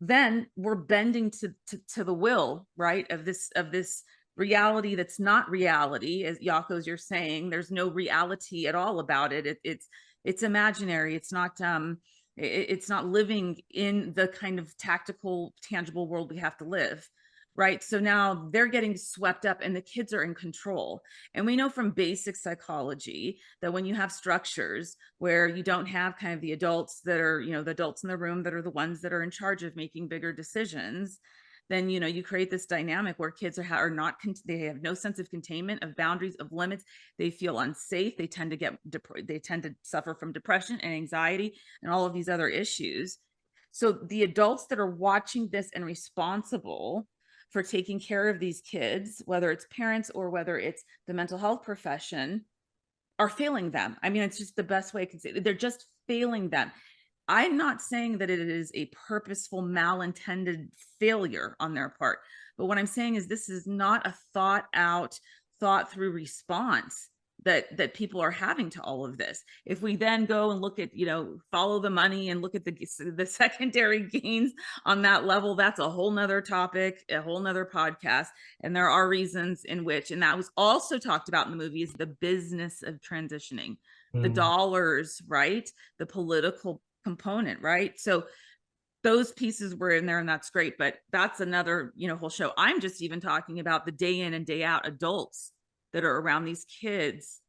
then we're bending to the will, right, of this reality that's not reality, as Jaco, as you're saying. There's no reality at all about it. It's imaginary. It's not living in the kind of tactical, tangible world we have to live. Right. So now they're getting swept up and the kids are in control. And we know from basic psychology that when you have structures where you don't have kind of the adults that are, the adults in the room that are the ones that are in charge of making bigger decisions, then, you create this dynamic where kids are not, they have no sense of containment, of boundaries, of limits. They feel unsafe. They tend to suffer from depression and anxiety and all of these other issues. So the adults that are watching this and responsible for taking care of these kids, whether it's parents or whether it's the mental health profession, are failing them. I mean, it's just the best way I can say it. They're just failing them. I'm not saying that it is a purposeful, malintended failure on their part, but what I'm saying is this is not a thought through response that people are having to all of this. If we then go and look at, follow the money and look at the secondary gains on that level, that's a whole nother topic, a whole nother podcast. And there are reasons in which, and that was also talked about in the movie, is the business of transitioning, the dollars, right? The political component, right? So those pieces were in there, and that's great, but that's another, whole show. I'm just even talking about the day in and day out adults that are around these kids.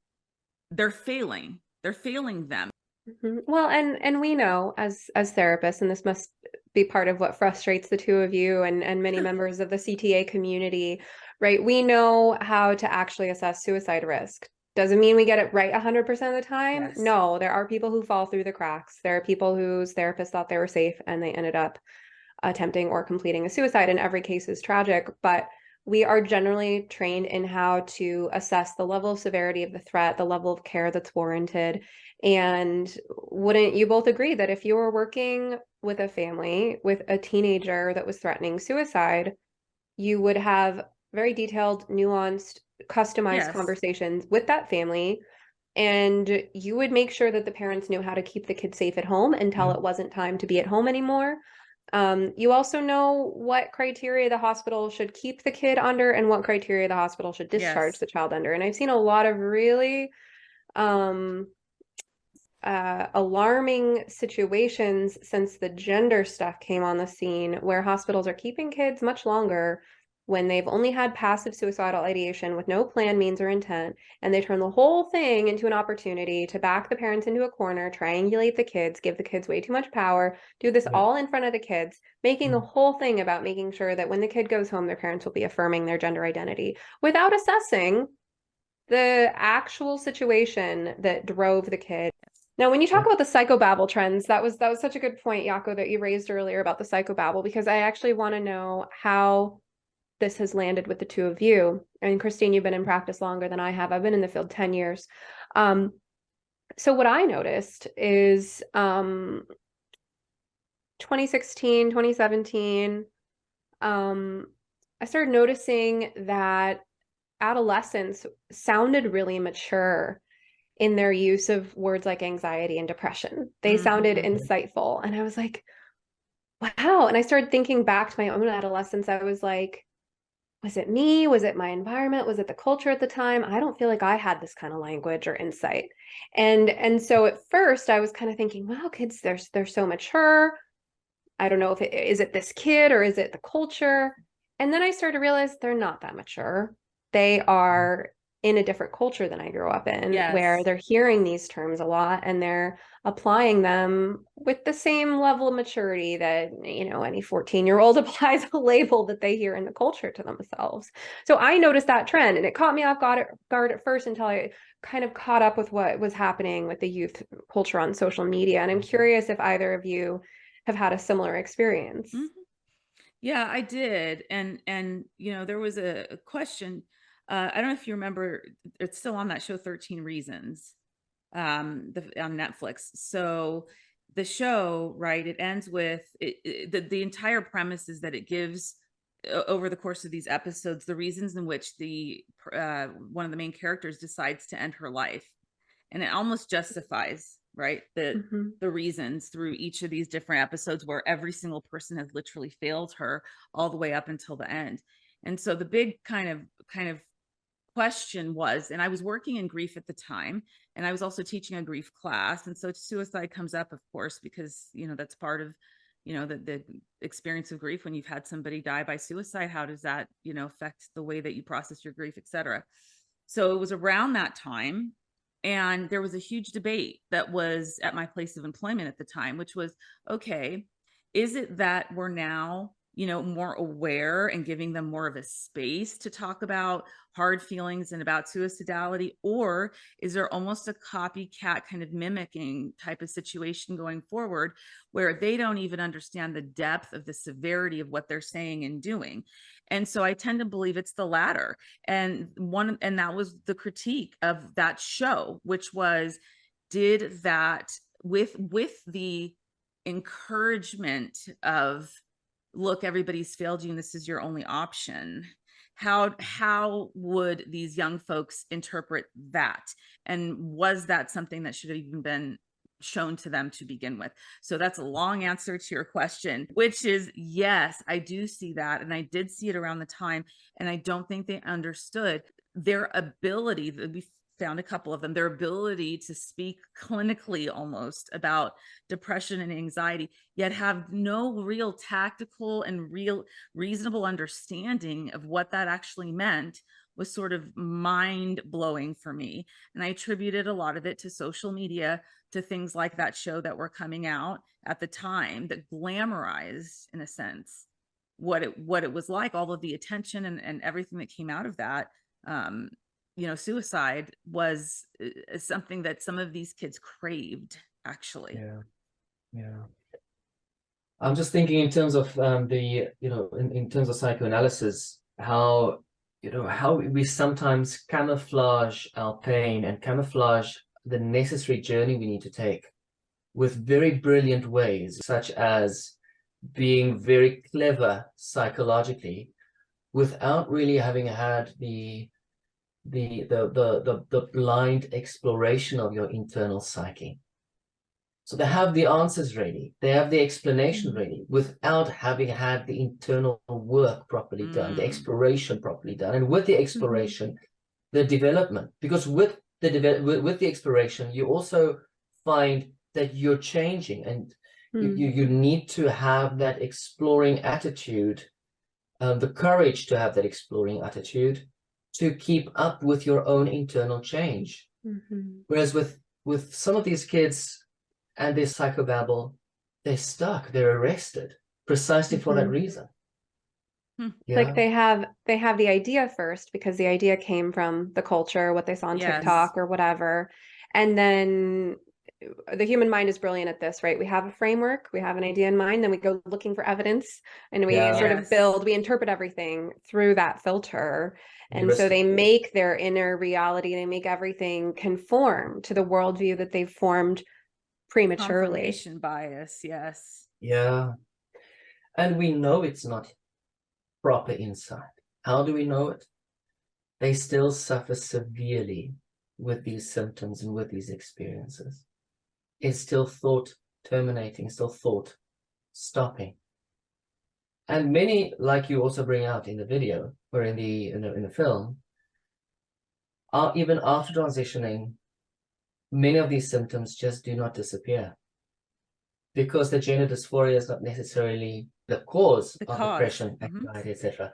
They're failing them. Mm-hmm. Well, and we know as therapists, and this must be part of what frustrates the two of you and many members of the CTA community, right? We know how to actually assess suicide risk. Doesn't mean we get it right 100% of the time. Yes. No, there are people who fall through the cracks. There are people whose therapists thought they were safe and they ended up attempting or completing a suicide, and every case is tragic. But we are generally trained in how to assess the level of severity of the threat, the level of care that's warranted. And wouldn't you both agree that if you were working with a family with a teenager that was threatening suicide, you would have very detailed, nuanced customized Yes. conversations with that family, and you would make sure that the parents knew how to keep the kid safe at home until it wasn't time to be at home anymore. You also know what criteria the hospital should keep the kid under and what criteria the hospital should discharge Yes. the child under. And I've seen a lot of really alarming situations since the gender stuff came on the scene, where hospitals are keeping kids much longer when they've only had passive suicidal ideation with no plan, means, or intent, and they turn the whole thing into an opportunity to back the parents into a corner, triangulate the kids, give the kids way too much power, do this all in front of the kids, making the whole thing about making sure that when the kid goes home, their parents will be affirming their gender identity without assessing the actual situation that drove the kid. Now, when you talk about the psychobabble trends, that was such a good point, Jaco, that you raised earlier about the psychobabble, because I actually want to know how this has landed with the two of you. And Christine, you've been in practice longer than I have. I've been in the field 10 years. So what I noticed is 2016, 2017, I started noticing that adolescents sounded really mature in their use of words like anxiety and depression. They sounded insightful. And I was like, wow. And I started thinking back to my own adolescence. I was like, was it me? Was it my environment? Was it the culture at the time? I don't feel like I had this kind of language or insight. And so at first I was kind of thinking, wow, kids, they're so mature. I don't know if is it this kid or is it the culture? And then I started to realize they're not that mature. They are in a different culture than I grew up in, where they're hearing these terms a lot and they're applying them with the same level of maturity that, you know, any 14-year-old applies a label that they hear in the culture to themselves. So I noticed that trend, and it caught me off guard at first until I kind of caught up with what was happening with the youth culture on social media. And I'm curious if either of you have had a similar experience. Yeah, I did. And you know, there was a question. I don't know if you remember, it's still on that show, 13 Reasons, on Netflix. So the show, right, it ends with the entire premise is that it gives over the course of these episodes the reasons in which the one of the main characters decides to end her life, and it almost justifies, right, the reasons through each of these different episodes, where every single person has literally failed her all the way up until the end. And so the big kind of question was, and I was working in grief at the time, and I was also teaching a grief class, and so suicide comes up, of course, because, you know, that's part of, you know, the experience of grief. When you've had somebody die by suicide, how does that, you know, affect the way that you process your grief, etc. So it was around that time, and there was a huge debate that was at my place of employment at the time, which was, okay, is it that we're now, you know, more aware and giving them more of a space to talk about hard feelings and about suicidality? Or is there almost a copycat kind of mimicking type of situation going forward, where they don't even understand the depth of the severity of what they're saying and doing? And so I tend to believe it's the latter. And that was the critique of that show, which was, did that with the encouragement of, look, everybody's failed you and this is your only option, how would these young folks interpret that? And was that something that should have even been shown to them to begin with? So that's a long answer to your question, which is yes, I do see that, and I did see it around the time, and I don't think they understood their ability. We found a couple of them, their ability to speak clinically almost about depression and anxiety, yet have no real tactical and real reasonable understanding of what that actually meant, was sort of mind-blowing for me. And I attributed a lot of it to social media, to things like that show that were coming out at the time that glamorized, in a sense, what it was like, all of the attention and everything that came out of that. You know, suicide was something that some of these kids craved, actually. Yeah. I'm just thinking in terms of in terms of psychoanalysis, how we sometimes camouflage our pain and camouflage the necessary journey we need to take with very brilliant ways, such as being very clever psychologically, without really having had the the blind exploration of your internal psyche. So they have the answers ready, they have the explanation ready, without having had the internal work properly done, the exploration properly done, and with the exploration, the development. Because with the exploration, you also find that you're changing, and you need to have that exploring attitude, the courage to have that exploring attitude, to keep up with your own internal change. Whereas with some of these kids and their psychobabble, they're stuck, they're arrested, precisely for that reason. Yeah. Like they have the idea first because the idea came from the culture, what they saw on TikTok or whatever. And then the human mind is brilliant at this, right? We have a framework, we have an idea in mind, then we go looking for evidence, and we sort of build, we interpret everything through that filter. And so they make their inner reality, they make everything conform to the worldview that they've formed prematurely. Confirmation bias, yes. Yeah. And we know it's not proper inside. How do we know it? They still suffer severely with these symptoms and with these experiences. It's still thought terminating, still thought stopping. And many, like you also bring out in the video or in the film, are even after transitioning, many of these symptoms just do not disappear, because the gender dysphoria is not necessarily the cause of depression, anxiety, etc.,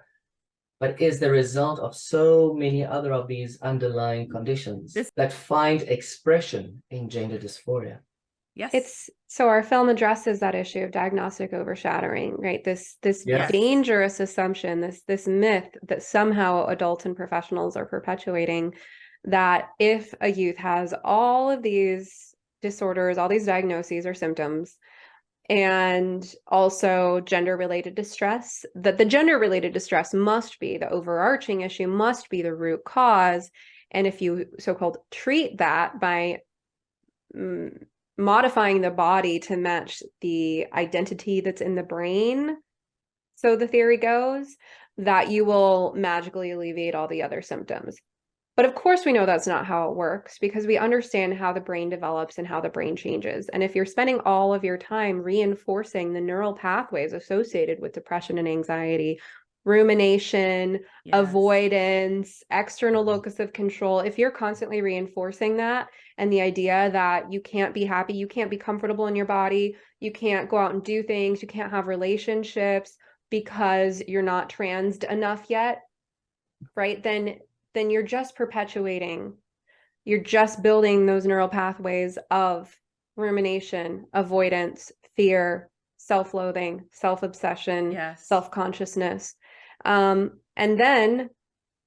but is the result of so many other of these underlying conditions that find expression in gender dysphoria. Yes. So our film addresses that issue of diagnostic overshadowing, right? This dangerous assumption, this myth that somehow adults and professionals are perpetuating, that if a youth has all of these disorders, all these diagnoses or symptoms, and also gender-related distress, that the gender-related distress must be the overarching issue, must be the root cause. And if you so-called treat that by modifying the body to match the identity that's in the brain, so the theory goes, that you will magically alleviate all the other symptoms. But of course, we know that's not how it works, because we understand how the brain develops and how the brain changes. And if you're spending all of your time reinforcing the neural pathways associated with depression and anxiety, rumination, avoidance, external locus of control, if you're constantly reinforcing that, and the idea that you can't be happy, you can't be comfortable in your body, you can't go out and do things, you can't have relationships because you're not transed enough yet, right? Then you're just perpetuating, you're just building those neural pathways of rumination, avoidance, fear, self-loathing, self-obsession, self-consciousness. And then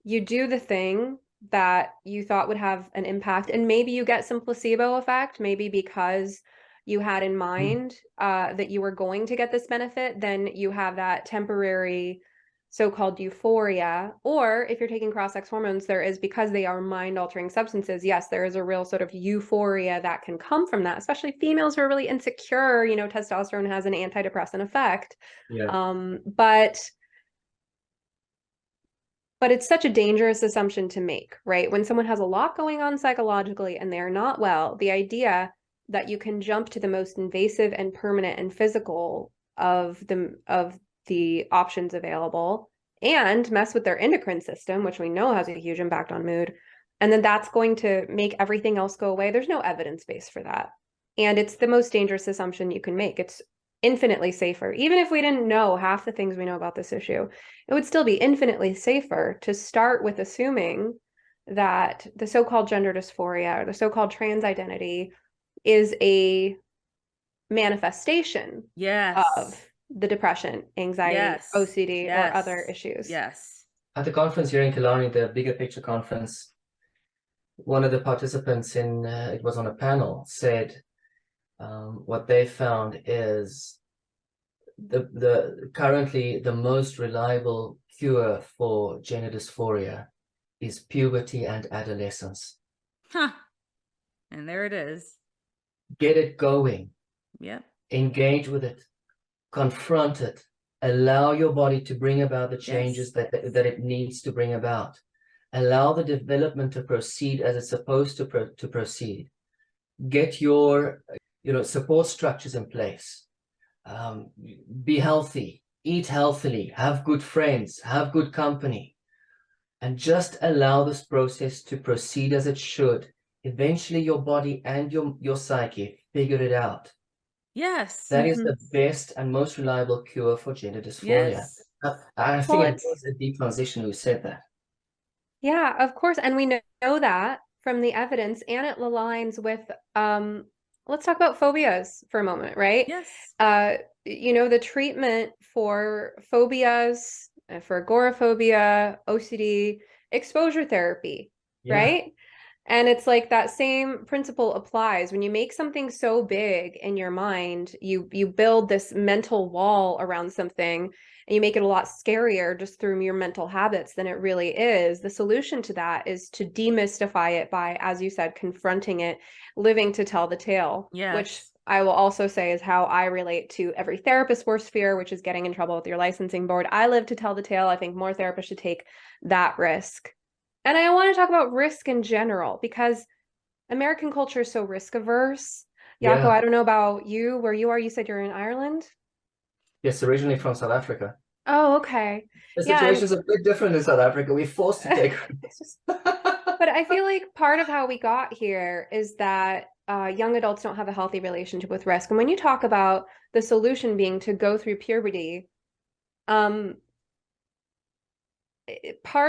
you do the thing that you thought would have an impact, and maybe you get some placebo effect, maybe because you had in mind that you were going to get this benefit, then you have that temporary so-called euphoria. Or if you're taking cross-sex hormones, there is, because they are mind-altering substances, yes, there is a real sort of euphoria that can come from that, especially females who are really insecure. You know, testosterone has an antidepressant effect. But it's such a dangerous assumption to make, right? When someone has a lot going on psychologically and they're not well, the idea that you can jump to the most invasive and permanent and physical of the options available and mess with their endocrine system, which we know has a huge impact on mood, and then that's going to make everything else go away. There's no evidence base for that. And it's the most dangerous assumption you can make. It's infinitely safer. Even if we didn't know half the things we know about this issue, it would still be infinitely safer to start with assuming that the so-called gender dysphoria or the so-called trans identity is a manifestation of the depression, anxiety, OCD, or other issues. At the conference here in Killarney, the Bigger Picture conference, one of the participants in, it was on a panel, said what they found is currently the most reliable cure for gender dysphoria is puberty and adolescence. And there it is. Get it going. Engage with it. Confront it. Allow your body to bring about the changes that it needs to bring about. Allow the development to proceed as it's supposed to proceed. Get your support structures in place. Be healthy, eat healthily, have good friends, have good company, and just allow this process to proceed as it should. Eventually your body and your psyche figure it out. Yes. That is the best and most reliable cure for gender dysphoria. Yes. I think it was a deep transition who said that. Yeah, of course. And we know that from the evidence, and it aligns with, let's talk about phobias for a moment, right? Yes. The treatment for phobias, for agoraphobia, OCD, exposure therapy, right? And it's like that same principle applies. When you make something so big in your mind, you build this mental wall around something, and you make it a lot scarier just through your mental habits than it really is. The solution to that is to demystify it by, as you said, confronting it, living to tell the tale, which I will also say is how I relate to every therapist's worst fear, which is getting in trouble with your licensing board. I live to tell the tale. I think more therapists should take that risk. And I want to talk about risk in general, because American culture is so risk averse. Jaco, I don't know about you, where you are. You said you're in Ireland? Yes, originally from South Africa. Oh, okay. The situation is a bit different in South Africa. We're forced to take risks. But I feel like part of how we got here is that young adults don't have a healthy relationship with risk. And when you talk about the solution being to go through puberty, part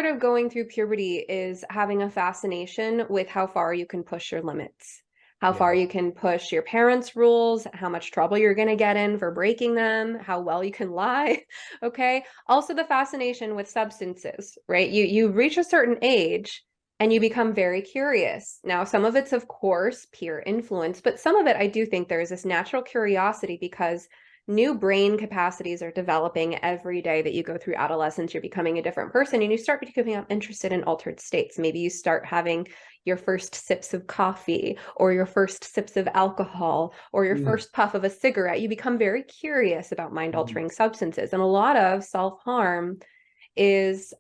of going through puberty is having a fascination with how far you can push your limits, how far you can push your parents' rules, how much trouble you're going to get in for breaking them, how well you can lie. Okay. Also the fascination with substances, right? You reach a certain age and you become very curious. Now, some of it's, of course, peer influence, but some of it, I do think there is this natural curiosity because new brain capacities are developing every day that you go through adolescence. You're becoming a different person and you start becoming interested in altered states. Maybe you start having your first sips of coffee or your first sips of alcohol or your first puff of a cigarette. You become very curious about mind-altering substances. And a lot of self-harm is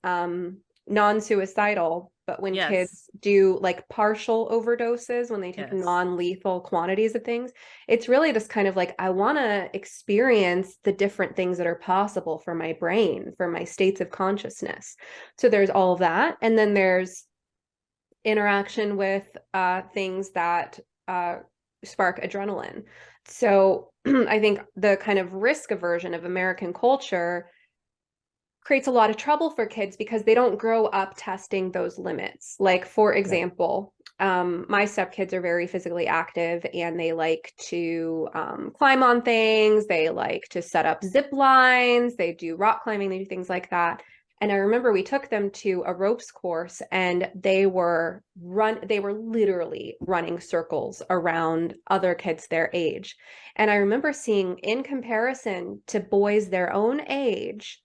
non-suicidal, but when kids do like partial overdoses, when they take non-lethal quantities of things, it's really just kind of like, I want to experience the different things that are possible for my brain, for my states of consciousness. So there's all of that. And then there's interaction with things that spark adrenaline. So I think the kind of risk aversion of American culture creates a lot of trouble for kids because they don't grow up testing those limits. Like, for example, my stepkids are very physically active and they like to climb on things. They like to set up zip lines. They do rock climbing. They do things like that. And I remember we took them to a ropes course and they were literally running circles around other kids their age. And I remember seeing, in comparison to boys their own age,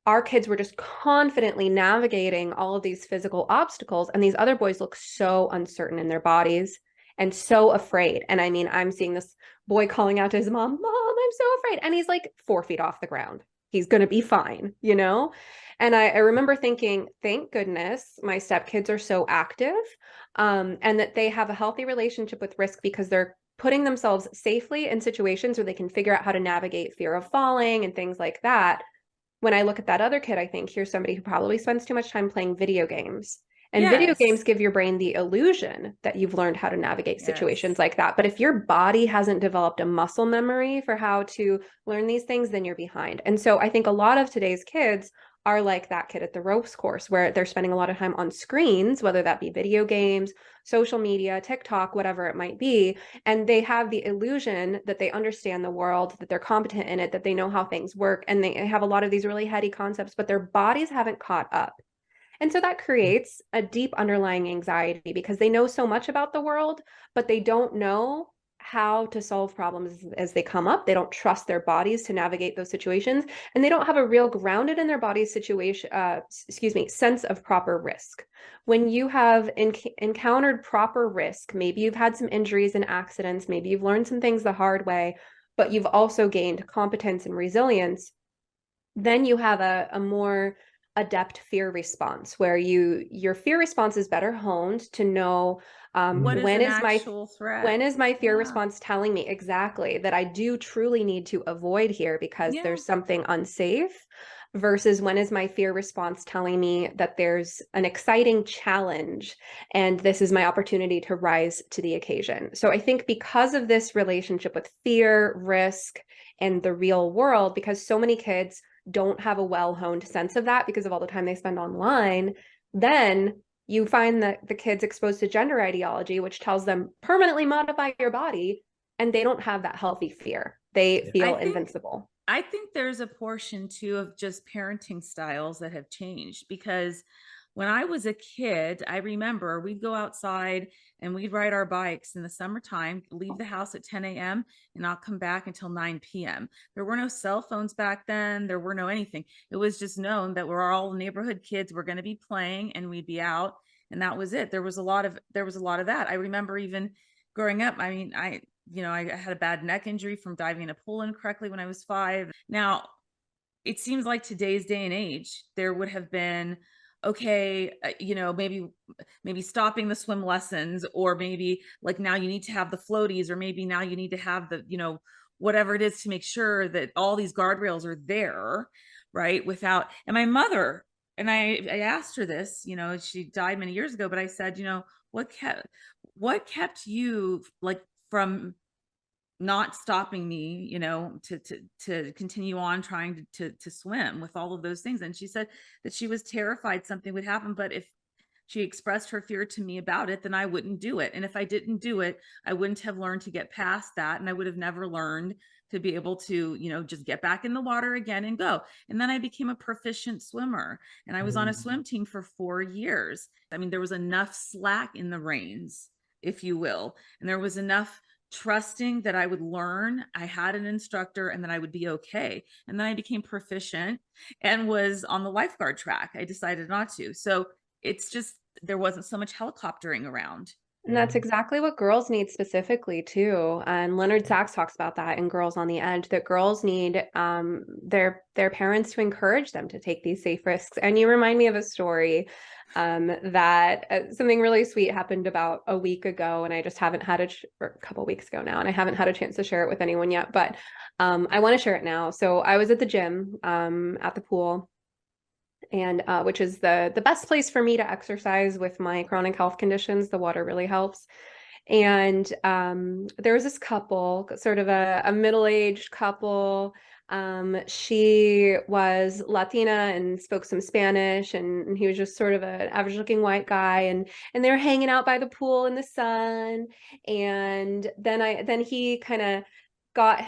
our kids were just confidently navigating all of these physical obstacles. And these other boys look so uncertain in their bodies and so afraid. And I mean, I'm seeing this boy calling out to his mom, "Mom, I'm so afraid." And he's like 4 feet off the ground. He's going to be fine, you know? And I remember thinking, thank goodness my stepkids are so active and that they have a healthy relationship with risk because they're putting themselves safely in situations where they can figure out how to navigate fear of falling and things like that. When I look at that other kid, I think here's somebody who probably spends too much time playing video games. And video games give your brain the illusion that you've learned how to navigate situations like that. But if your body hasn't developed a muscle memory for how to learn these things, then you're behind. And so I think a lot of today's kids are like that kid at the ropes course, where they're spending a lot of time on screens, whether that be video games, social media, TikTok, whatever it might be. And they have the illusion that they understand the world, that they're competent in it, that they know how things work. And they have a lot of these really heady concepts, but their bodies haven't caught up. And so that creates a deep underlying anxiety because they know so much about the world, but they don't know how to solve problems as they come up. They don't trust their bodies to navigate those situations, and they don't have a real grounded in their body's situation, sense of proper risk. When you have encountered proper risk, maybe you've had some injuries and accidents, maybe you've learned some things the hard way, but you've also gained competence and resilience, then you have a more adept fear response, where your fear response is better honed to know What is when an is my actual threat? when is my fear Yeah. response telling me exactly that I do truly need to avoid here because Yeah. there's something unsafe, versus when is my fear response telling me that there's an exciting challenge and this is my opportunity to rise to the occasion. So I think because of this relationship with fear, risk, and the real world, because so many kids don't have a well-honed sense of that because of all the time they spend online, then you find that the kids exposed to gender ideology, which tells them permanently modify your body, and they don't have that healthy fear. They feel invincible. I think there's a portion too of just parenting styles that have changed, because when I was a kid, I remember we'd go outside and we'd ride our bikes in the summertime, leave the house at 10 a.m. and not come back until 9 p.m. There were no cell phones back then. There were no anything. It was just known that we're all neighborhood kids. We're going to be playing and we'd be out. And that was it. There was a lot of that. I remember even growing up. I mean, I had a bad neck injury from diving in a pool incorrectly when I was 5. Now, it seems like today's day and age, there would have been, okay, maybe stopping the swim lessons, or maybe like now you need to have the floaties, or maybe now you need to have the, whatever it is to make sure that all these guardrails are there, right? And my mother, and I asked her this, she died many years ago, but I said, what kept you like from not stopping me, to continue on trying to swim with all of those things? And she said that she was terrified something would happen, but if she expressed her fear to me about it, then I wouldn't do it. And if I didn't do it, I wouldn't have learned to get past that. And I would have never learned to be able to, just get back in the water again and go. And then I became a proficient swimmer, and I was on a swim team for 4 years. I mean, there was enough slack in the reins, if you will. And there was enough trusting that I would learn. I had an instructor, and then I would be okay. And then I became proficient and was on the lifeguard track. I decided not to. So it's just, there wasn't so much helicoptering around. And that's exactly what girls need specifically too. And Leonard Sachs talks about that in Girls on the Edge, that girls need their parents to encourage them to take these safe risks. And you remind me of a story that something really sweet happened about a week ago, and I just haven't had or a couple weeks ago now, and I haven't had a chance to share it with anyone yet, but I want to share it now. So I was at the gym at the pool, and which is the best place for me to exercise with my chronic health conditions. The water really helps. And there was this couple, sort of a middle-aged couple. She was Latina and spoke some Spanish, and he was just sort of an average-looking white guy, and they were hanging out by the pool in the sun. And then he kind of got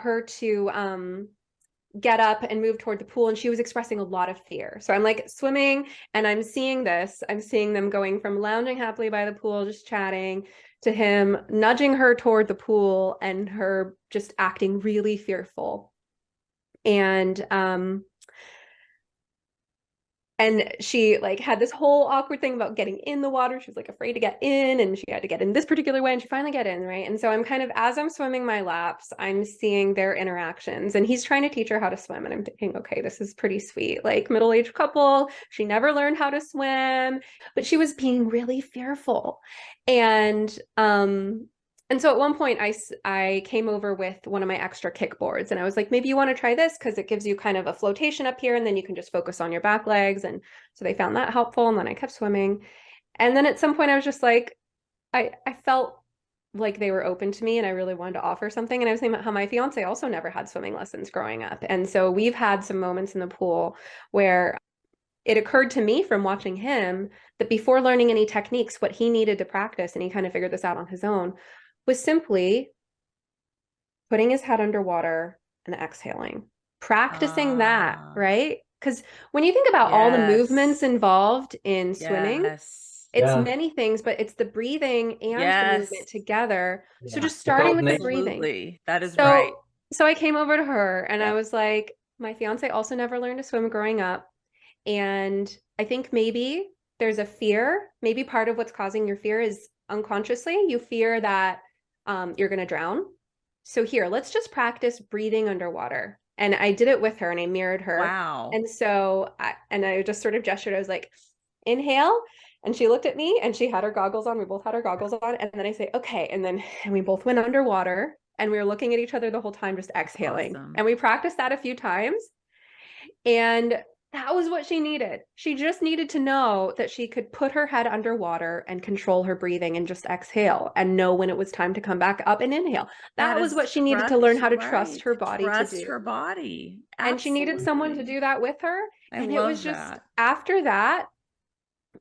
her to get up and move toward the pool, and she was expressing a lot of fear. So I'm like swimming, and I'm seeing them going from lounging happily by the pool, just chatting, to him nudging her toward the pool and her just acting really fearful. And she like had this whole awkward thing about getting in the water. She was like afraid to get in, and she had to get in this particular way, and she finally got in, right? And so I'm kind of, as I'm swimming my laps, I'm seeing their interactions, and he's trying to teach her how to swim. And I'm thinking, okay, this is pretty sweet. Like, middle-aged couple, she never learned how to swim, but she was being really fearful. And so at one point I came over with one of my extra kickboards, and I was like, maybe you want to try this because it gives you kind of a flotation up here, and then you can just focus on your back legs. And so they found that helpful, and then I kept swimming. And then at some point I was just like, I felt like they were open to me, and I really wanted to offer something. And I was thinking about how my fiance also never had swimming lessons growing up. And so we've had some moments in the pool where it occurred to me from watching him that before learning any techniques, what he needed to practice, and he kind of figured this out on his own, was simply putting his head underwater and exhaling, practicing that, right? Because when you think about all the movements involved in swimming, it's many things, but it's the breathing and the movement together. So just starting with the breathing. That is right. So I came over to her, and I was like, my fiance also never learned to swim growing up. And I think maybe there's a fear. Maybe part of what's causing your fear is unconsciously you fear that you're going to drown. So here, let's just practice breathing underwater. And I did it with her and I mirrored her. Wow. And so I just sort of gestured. I was like, inhale. And she looked at me and she had her goggles on. We both had our goggles on. And then I say, okay. And we both went underwater and we were looking at each other the whole time, just exhaling. Awesome. And we practiced that a few times. And that was what she needed. She just needed to know that she could put her head underwater and control her breathing and just exhale and know when it was time to come back up and inhale. That was what she needed to learn how to trust her body to do. Trust her body. And she needed someone to do that with her. And it was just after that,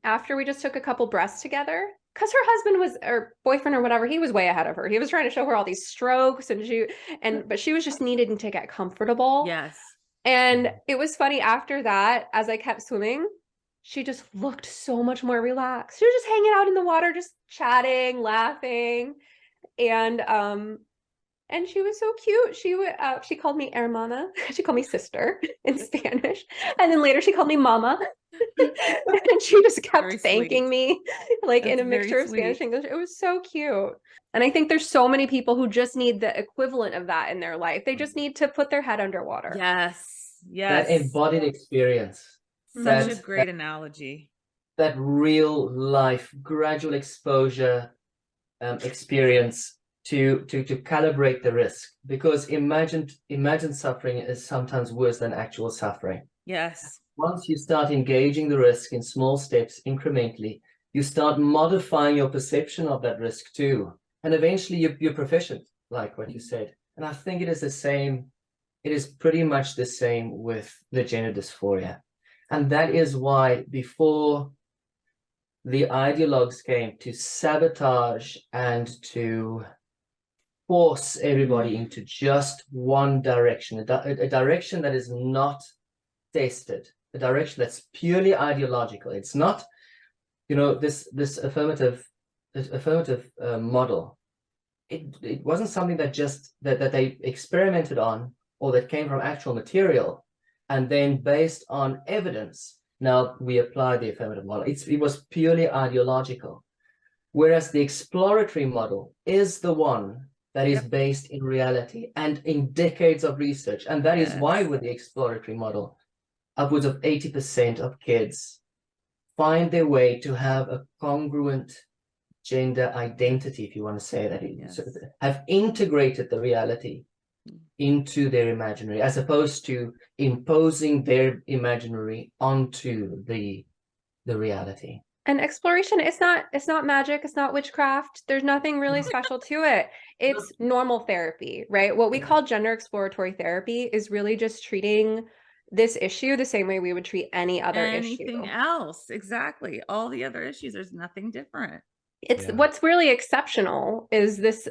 after we just took a couple breaths together, because her husband was, or boyfriend or whatever, he was way ahead of her. He was trying to show her all these strokes but she was just needing to get comfortable. Yes. And it was funny after that, as I kept swimming, she just looked so much more relaxed. She was just hanging out in the water, just chatting, laughing. And she was so cute. She called me hermana. She called me sister in Spanish. And then later she called me mama. And she just kept thanking me like in a mixture of Spanish and English. It was so cute. And I think there's so many people who just need the equivalent of that in their life. They just need to put their head underwater. Yes. That embodied experience. Such a great analogy. That real life, gradual exposure experience to calibrate the risk. Because imagine suffering is sometimes worse than actual suffering. Yes. Once you start engaging the risk in small steps incrementally, you start modifying your perception of that risk too. And eventually you're proficient, like what you said. And I think it is the same. It is pretty much the same with the gender dysphoria. And that is why before the ideologues came to sabotage and to force everybody into just one direction, a direction that is not tested, a direction that's purely ideological. It's not, this affirmative model. It wasn't something that that they experimented on or that came from actual material, and then based on evidence, now we apply the affirmative model. It was purely ideological, whereas the exploratory model is the one that is based in reality and in decades of research. And that is why with the exploratory model, upwards of 80% of kids find their way to have a congruent gender identity, if you want to say that, so have integrated the reality into their imaginary, as opposed to imposing their imaginary onto the reality. And exploration, it's not magic, it's not witchcraft. There's nothing really special to it. It's normal therapy, right? What we call gender exploratory therapy is really just treating this issue the same way we would treat anything else. Exactly. All the other issues, there's nothing different. What's really exceptional is this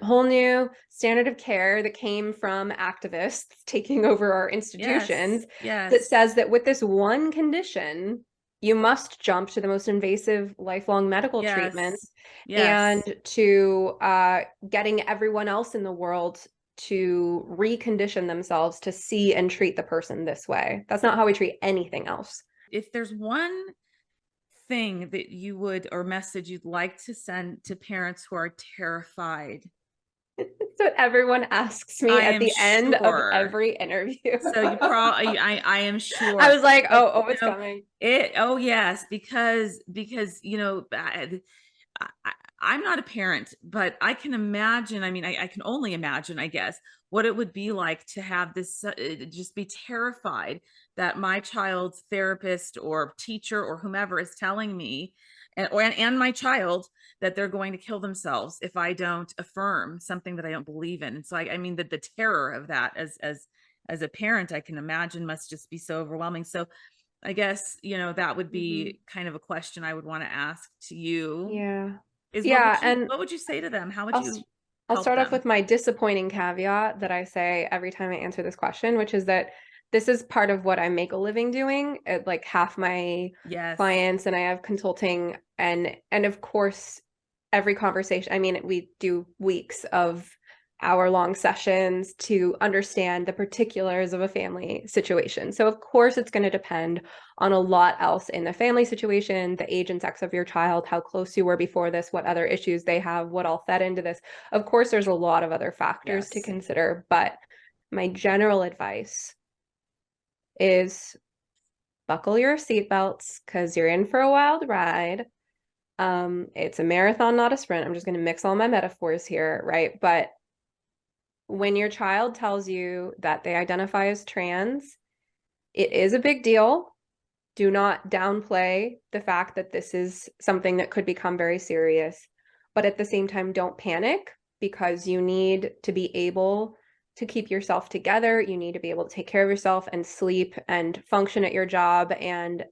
whole new standard of care that came from activists taking over our institutions that says that with this one condition, you must jump to the most invasive lifelong medical treatments and to getting everyone else in the world to recondition themselves to see and treat the person this way. That's not how we treat anything else. If there's one thing that you would, or message you'd like to send to parents who are terrified? That's what everyone asks me at the end of every interview. So you probably, I am sure. I was like, oh, it's coming. Yes, because I'm not a parent, but I can imagine. I mean, I can only imagine, I guess, what it would be like to have this, just be terrified that my child's therapist or teacher or whomever is telling me, and my child, that they're going to kill themselves if I don't affirm something that I don't believe in. And so I mean that the terror of that as a parent, I can imagine must just be so overwhelming. So I guess, that would be kind of a question I would want to ask to you. Yeah. What would you say to them? How would I'll start off with my disappointing caveat that I say every time I answer this question, which is that this is part of what I make a living doing. Like half my clients, and I have consulting, and of course, every conversation. I mean, we do weeks of hour-long sessions to understand the particulars of a family situation. So of course, it's going to depend on a lot else in the family situation, the age and sex of your child, how close you were before this, what other issues they have, what all fed into this. Of course, there's a lot of other factors to consider, but my general advice is buckle your seatbelts because you're in for a wild ride. It's a marathon, not a sprint. I'm just going to mix all my metaphors here, right? But when your child tells you that they identify as trans, it is a big deal. Do not downplay the fact that this is something that could become very serious. But at the same time, don't panic, because you need to be able to keep yourself together. You need to be able to take care of yourself and sleep and function at your job. And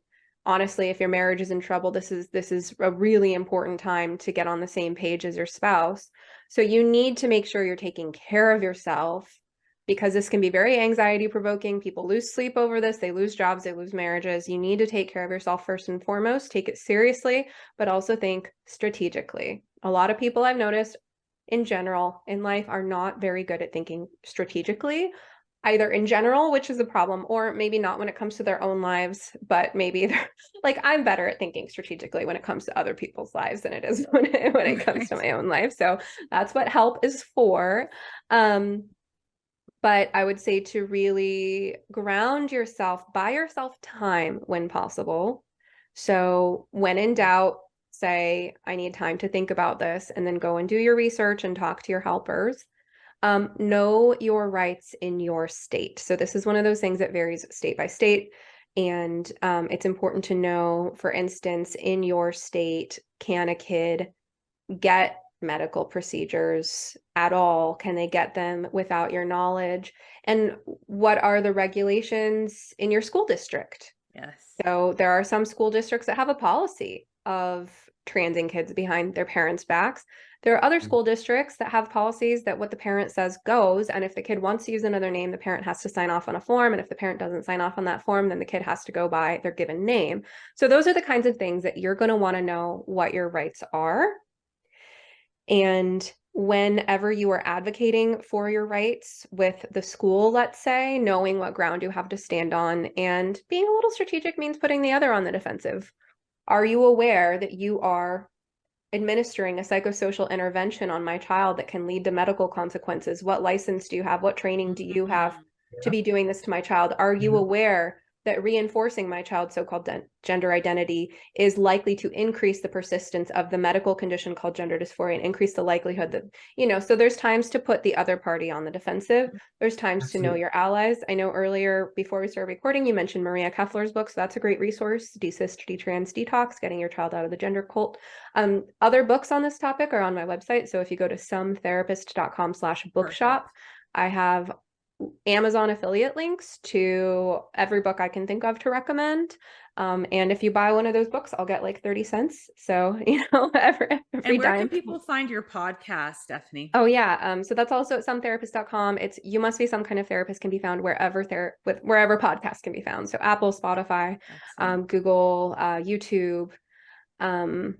honestly, if your marriage is in trouble, this is a really important time to get on the same page as your spouse. So you need to make sure you're taking care of yourself, because this can be very anxiety provoking. People lose sleep over this. They lose jobs, they lose marriages. You need to take care of yourself first and foremost. Take it seriously, but also think strategically. A lot of people I've noticed in general in life are not very good at thinking strategically, either in general, which is a problem, or maybe not when it comes to their own lives, but maybe they're like, I'm better at thinking strategically when it comes to other people's lives than it is when it comes to my own life. So that's what help is for. But I would say to really ground yourself, buy yourself time when possible. So when in doubt, say, I need time to think about this, and then go and do your research and talk to your helpers. Know your rights in your state. So this is one of those things that varies state by state. And it's important to know, for instance, in your state, can a kid get medical procedures at all? Can they get them without your knowledge? And what are the regulations in your school district? Yes. So there are some school districts that have a policy of transing kids behind their parents' backs. There are other school districts that have policies that what the parent says goes. And if the kid wants to use another name, the parent has to sign off on a form. And if the parent doesn't sign off on that form, then the kid has to go by their given name. So those are the kinds of things that you're going to want to know what your rights are. And whenever you are advocating for your rights with the school, let's say, knowing what ground you have to stand on, and being a little strategic means putting the other on the defensive. Are you aware that you are administering a psychosocial intervention on my child that can lead to medical consequences? What license do you have? What training do you have to be doing this to my child? Are you aware that reinforcing my child's so-called gender identity is likely to increase the persistence of the medical condition called gender dysphoria and increase the likelihood that, so there's times to put the other party on the defensive. There's times to know your allies. I know earlier, before we started recording, you mentioned Maria Keffler's book, so that's a great resource, Desist, Detrans, Detox, Getting Your Child Out of the Gender Cult. Other books on this topic are on my website. So if you go to sometherapist.com/bookshop, I have Amazon affiliate links to every book I can think of to recommend. And if you buy one of those books, I'll get like 30 cents. So, every And where dime. can people find your podcast, Stephanie? Oh yeah. So that's also at sometherapist.com. It's You Must Be Some Kind of Therapist can be found wherever podcasts can be found. So Apple, Spotify, Google, YouTube. And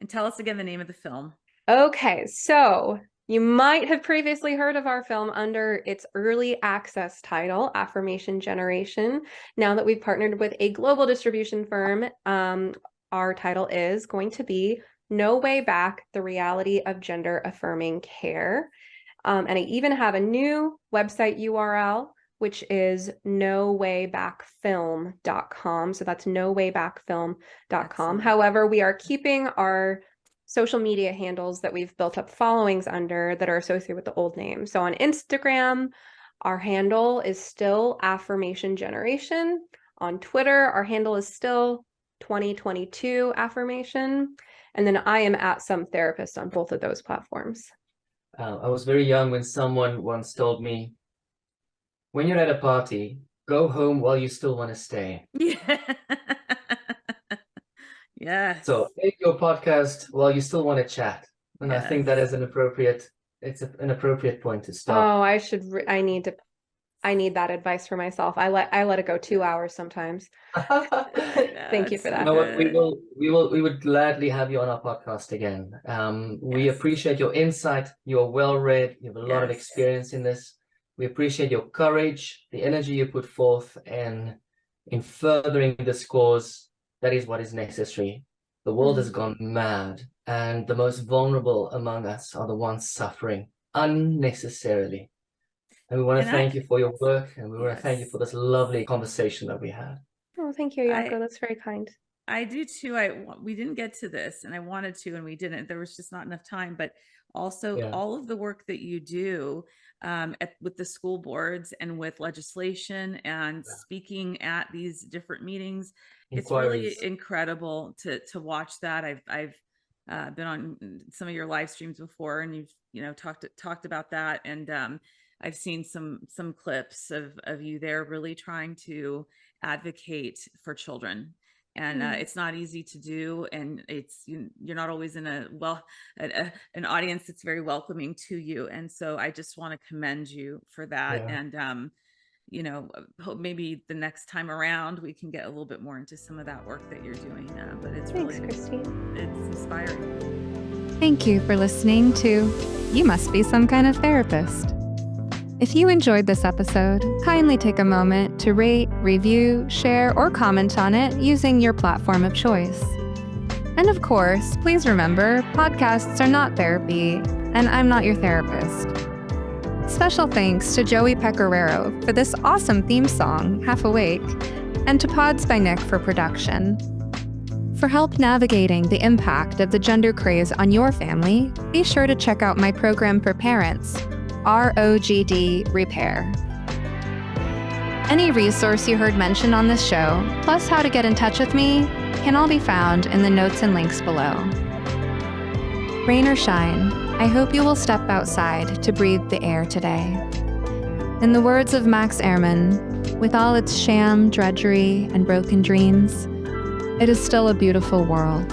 tell us again the name of the film. Okay, so you might have previously heard of our film under its early access title, Affirmation Generation. Now that we've partnered with a global distribution firm, our title is going to be No Way Back, The Reality of Gender-Affirming Care. And I even have a new website URL, which is nowaybackfilm.com. So that's nowaybackfilm.com. However, we are keeping our social media handles that we've built up followings under that are associated with the old name. So on Instagram, our handle is still Affirmation Generation. On Twitter, our handle is still 2022 Affirmation. And then I am at Some Therapist on both of those platforms. I was very young when someone once told me, when you're at a party, go home while you still want to stay. Yeah. Yes. So make your podcast while you still want to chat. And I think that is an appropriate point to stop. Oh, I need that advice for myself. I let it go 2 hours sometimes. Thank you for that. You know what? We would gladly have you on our podcast again. We appreciate your insight. You're well read. You have a lot of experience in this. We appreciate your courage, the energy you put forth, and in furthering this cause. That is what is necessary. The world has gone mad, and the most vulnerable among us are the ones suffering unnecessarily. And we want to And thank you for your work, and we want to thank you Yes. for this lovely conversation that we had. Oh, thank you, Jaco. I That's very kind. I do too. We didn't get to this, and I wanted to, and we didn't. There was just not enough time. But also, Yeah. all of the work that you do with the school boards and with legislation and speaking at these different meetings, it's really Inquiries. incredible to watch that. I've been on some of your live streams before, and you've talked about that, and I've seen some clips of you there really trying to advocate for children. And it's not easy to do, and you're not always in an audience that's very welcoming to you. And so I just want to commend you for that. Yeah. And hope maybe the next time around we can get a little bit more into some of that work that you're doing. But it's Thanks, really, Christine. it's inspiring. Thank you for listening to You Must Be Some Kind of Therapist. If you enjoyed this episode, kindly take a moment to rate, review, share, or comment on it using your platform of choice. And of course, please remember, podcasts are not therapy, and I'm not your therapist. Special thanks to Joey Pecoraro for this awesome theme song, Half Awake, and to Pods by Nick for production. For help navigating the impact of the gender craze on your family, be sure to check out my program for parents, ROGD Repair. Any resource you heard mentioned on this show, plus how to get in touch with me, can all be found in the notes and links below. Rain or shine, I hope you will step outside to breathe the air today. In the words of Max Ehrmann, with all its sham, drudgery, and broken dreams, it is still a beautiful world.